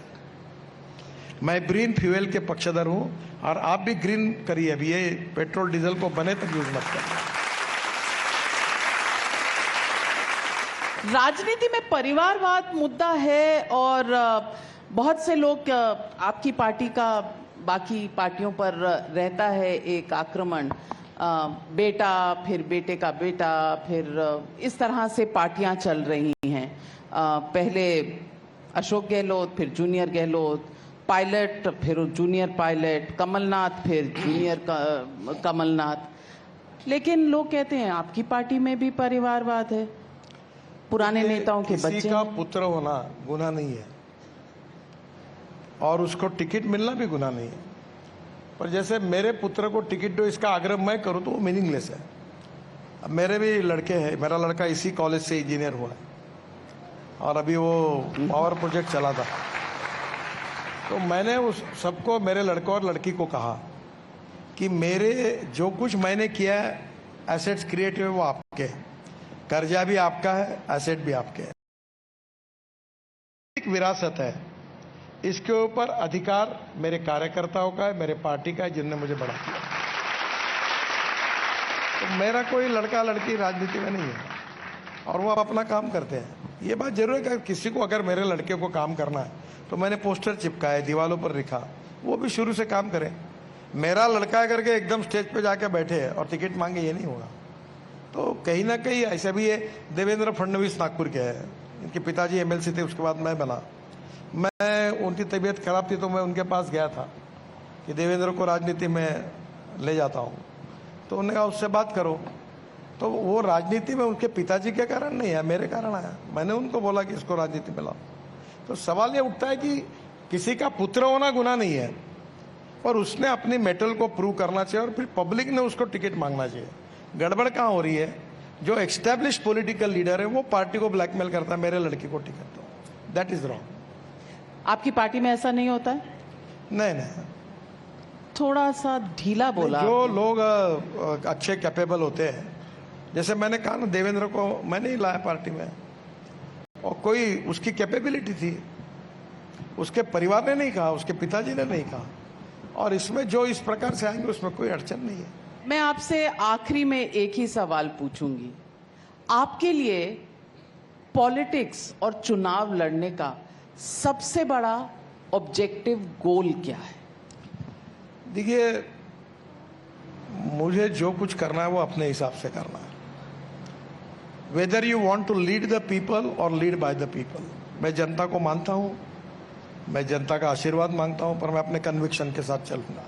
मैं ग्रीन फ्यूल के पक्षधर हूं और आप भी ग्रीन करिए। अभी ये पेट्रोल डीजल को बने तक यूज मत करिए। राजनीति में परिवारवाद मुद्दा है और बहुत से लोग, आपकी पार्टी का बाकी पार्टियों पर रहता है एक आक्रमण, बेटा फिर बेटे का बेटा, फिर इस तरह से पार्टियां चल रही हैं। पहले अशोक गहलोत, फिर जूनियर गहलोत, पायलट फिर जूनियर पायलट, कमलनाथ फिर जूनियर कमलनाथ। लेकिन लोग कहते हैं आपकी पार्टी में भी परिवारवाद है, पुराने नेताओं के बच्चे। किसी का पुत्र होना गुनाह नहीं है और उसको टिकट मिलना भी गुनाह नहीं है, पर जैसे मेरे पुत्र को टिकट दो इसका आग्रह मैं करूं तो वो मीनिंगलेस है। अब मेरे भी लड़के हैं, मेरा लड़का इसी कॉलेज से इंजीनियर हुआ है और अभी वो पावर प्रोजेक्ट चला था। तो मैंने उस सबको, मेरे लड़कों और लड़की को कहा कि मेरे जो कुछ मैंने किया है एसेट्स क्रिएट हुए वो आपके हैं, कर्जा भी आपका है, एसेट भी आपके है। एक विरासत है, इसके ऊपर अधिकार मेरे कार्यकर्ताओं का है, मेरे पार्टी का है, जिनने मुझे बड़ा किया। तो मेरा कोई लड़का लड़की राजनीति में नहीं है और वो अपना काम करते हैं। ये बात जरूर है कि किसी को अगर मेरे लड़के को काम करना है तो मैंने पोस्टर चिपकाए, दीवारों पर लिखा, वो भी शुरू से काम करें। मेरा लड़का करके एकदम स्टेज पे जाके बैठे और टिकट मांगे, ये नहीं होगा। तो कहीं ना कहीं ऐसा भी है। देवेंद्र फडणवीस नागपुर के हैं, इनके पिताजी एमएलसी थे, उसके बाद मैं बना। मैं उनकी तबीयत खराब थी तो मैं उनके पास गया था कि देवेंद्र को राजनीति में ले जाता हूँ, तो उन्होंने कहा उससे बात करो। तो वो राजनीति में उनके पिताजी के कारण नहीं है, मेरे कारण आया। मैंने उनको बोला कि इसको राजनीति में लाओ। तो सवाल ये उठता है कि किसी का पुत्र होना गुनाह नहीं है, पर उसने अपनी मेटल को प्रूव करना चाहिए और फिर पब्लिक ने उसको टिकट मांगना चाहिए। गड़बड़ कहाँ हो रही है? जो एस्टैब्लिश पॉलिटिकल लीडर है वो पार्टी को ब्लैकमेल करता है, मेरे लड़की को टिकट दो। That is wrong. आपकी पार्टी में ऐसा नहीं होता है? नहीं, थोड़ा सा ढीला बोला। जो लोग अच्छे कैपेबल होते हैं, जैसे मैंने कहा ना, देवेंद्र को मैंने ही लाया पार्टी में और कोई उसकी कैपेबिलिटी थी, उसके परिवार ने नहीं कहा, उसके पिताजी ने नहीं कहा। और इसमें जो इस प्रकार से आएंगे उसमें कोई अड़चन नहीं है। मैं आपसे आखिरी में एक ही सवाल पूछूंगी, आपके लिए पॉलिटिक्स और चुनाव लड़ने का सबसे बड़ा ऑब्जेक्टिव गोल क्या है? देखिए, मुझे जो कुछ करना है वो अपने हिसाब से करना है। Whether you want to lead the people और लीड बाय द पीपल। मैं जनता को मानता हूँ, मैं जनता का आशीर्वाद मांगता हूँ, पर मैं अपने कन्विक्शन के साथ चलूँगा।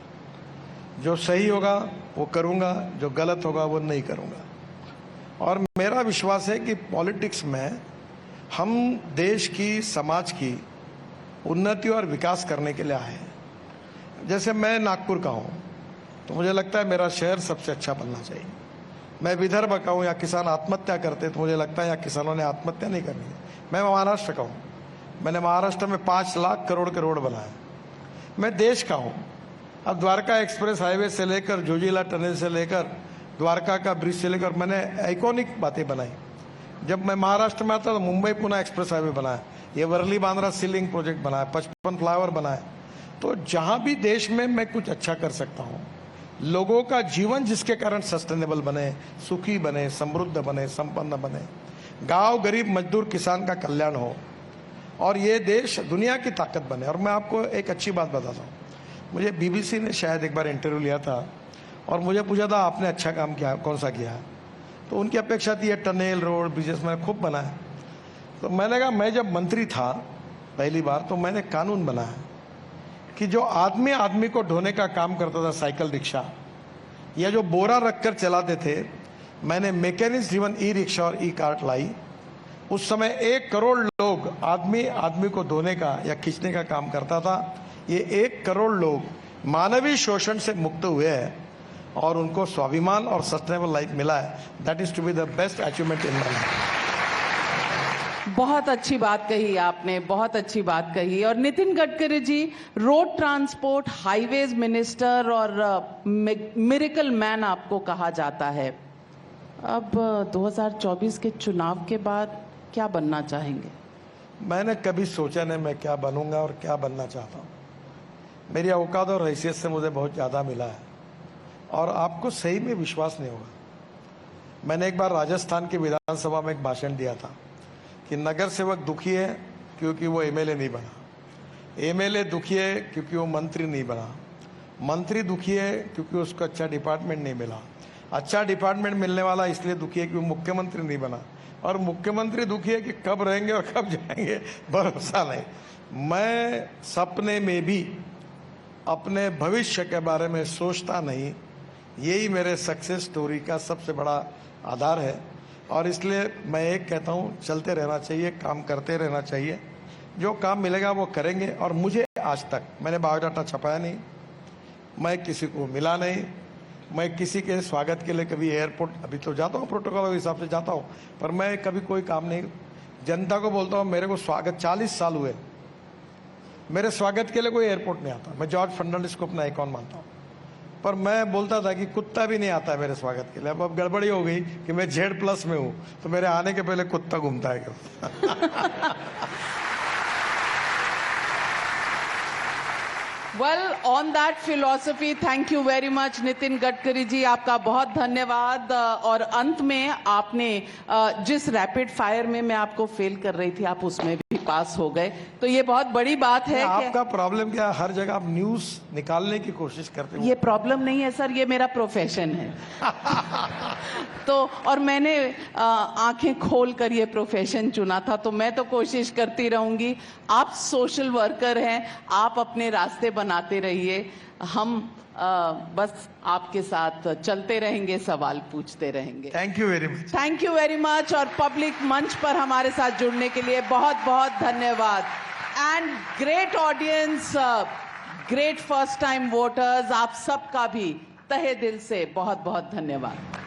जो सही होगा वो करूँगा, जो गलत होगा वो नहीं करूँगा। और मेरा विश्वास है कि पॉलिटिक्स में हम देश की, समाज की उन्नति और विकास करने के लिए आए हैं। जैसे मैं नागपुर का हूँ तो मुझे लगता है मेरा शहर सबसे अच्छा बनना चाहिए। मैं विदर्भ का हूँ, या किसान आत्महत्या करते तो मुझे लगता है या किसानों ने आत्महत्या नहीं करनी है। मैं महाराष्ट्र का हूँ, मैंने महाराष्ट्र में 5 लाख करोड़ के रोड बनाए। मैं देश का हूँ। अब द्वारका एक्सप्रेस हाईवे से लेकर जोजिला टनल से लेकर द्वारका का ब्रिज से लेकर मैंने आइकॉनिक बातें बनाई। जब मैं महाराष्ट्र में आता तो मुंबई पुणे एक्सप्रेस हाईवे बनाया, ये वर्ली बांद्रा सीलिंग प्रोजेक्ट बनाया, 55 फ्लाईओवर बनाए। तो जहाँ भी देश में मैं कुछ अच्छा कर सकता हूँ, लोगों का जीवन जिसके कारण सस्टेनेबल बने, सुखी बने, समृद्ध बने, संपन्न बने, गांव गरीब मजदूर किसान का कल्याण हो और ये देश दुनिया की ताकत बने। और मैं आपको एक अच्छी बात बताता हूँ, मुझे बीबीसी ने शायद एक बार इंटरव्यू लिया था और मुझे पूछा था आपने अच्छा काम किया, कौन सा किया है? तो उनकी अपेक्षा थी टनल, रोड, ब्रिजेस मैंने खूब बनाया। तो मैंने कहा मैं जब मंत्री था पहली बार तो मैंने कानून बनाया कि जो आदमी आदमी को ढोने का काम करता था, साइकिल रिक्शा या जो बोरा रखकर चलाते थे, मैंने मैकेनिक्स ड्रिवन ई रिक्शा और ई कार्ट लाई। उस समय 1 करोड़ लोग आदमी आदमी को धोने का या खींचने का काम करता था। ये 1 करोड़ लोग मानवीय शोषण से मुक्त हुए हैं और उनको स्वाभिमान और सस्टेनेबल लाइफ मिला है। That is to be the best achievement in my life. बहुत अच्छी बात कही आपने, बहुत अच्छी बात कही। और Nitin Gadkari ji, road transport, highways minister और मिरेकल मैन आपको कहा जाता है। अब 2024 के चुनाव के बाद क्या बनना चाहेंगे? मैंने कभी सोचा नहीं मैं क्या बनूंगा और क्या बनना चाहता हूँ। मेरी औकात और हैसियत से मुझे बहुत ज़्यादा मिला है और आपको सही में विश्वास नहीं होगा। मैंने एक बार राजस्थान की विधानसभा में एक भाषण दिया था कि नगर सेवक दुखी है क्योंकि वो एमएलए नहीं बना, एमएलए दुखी है क्योंकि वो मंत्री नहीं बना, मंत्री दुखी है क्योंकि उसको अच्छा डिपार्टमेंट नहीं मिला, अच्छा डिपार्टमेंट मिलने वाला इसलिए दुखी है कि वो मुख्यमंत्री नहीं बना, और मुख्यमंत्री दुखी है कि कब रहेंगे और कब जाएंगे भरोसा नहीं। मैं सपने में भी अपने भविष्य के बारे में सोचता नहीं, यही मेरे सक्सेस स्टोरी का सबसे बड़ा आधार है। और इसलिए मैं एक कहता हूँ, चलते रहना चाहिए, काम करते रहना चाहिए, जो काम मिलेगा वो करेंगे। और मुझे आज तक मैंने बायोडाटा छपाया नहीं, मैं किसी को मिला नहीं, मैं किसी के स्वागत के लिए कभी एयरपोर्ट, अभी तो जाता हूँ प्रोटोकॉल के हिसाब से जाता हूँ, पर मैं कभी कोई काम नहीं। जनता को बोलता हूँ मेरे को स्वागत 40 साल हुए, मेरे स्वागत के लिए कोई एयरपोर्ट नहीं आता। मैं जॉर्ज फर्नांडिस को अपना आइकॉन मानता हूँ। पर मैं बोलता था कि कुत्ता भी नहीं आता है मेरे स्वागत के लिए। अब गड़बड़ी हो गई कि मैं Z+ में हूँ, तो मेरे आने के पहले कुत्ता घूमता है क्या? Well, on that philosophy, thank you very much Nitin Gadkari ji, आपका बहुत धन्यवाद। और अंत में आपने जिस रैपिड फायर में मैं आपको फेल कर रही थी, आप उसमें भी पास हो गए, तो ये बहुत बड़ी बात है। आपका प्रॉब्लम क्या, हर जगह आप न्यूज निकालने की कोशिश करते हो। ये प्रॉब्लम नहीं है सर, ये मेरा प्रोफेशन है। तो और मैंने आंखें खोल कर ये प्रोफेशन चुना था, तो मैं तो कोशिश करती रहूंगी। आप सोशल वर्कर हैं, आप अपने रास्ते बनाते रहिए, हम बस आपके साथ चलते रहेंगे, सवाल पूछते रहेंगे। Thank you very much. Thank you very much. और पब्लिक मंच पर हमारे साथ जुड़ने के लिए बहुत बहुत धन्यवाद। And great audience, great first time voters, आप सबका भी तहे दिल से बहुत बहुत धन्यवाद।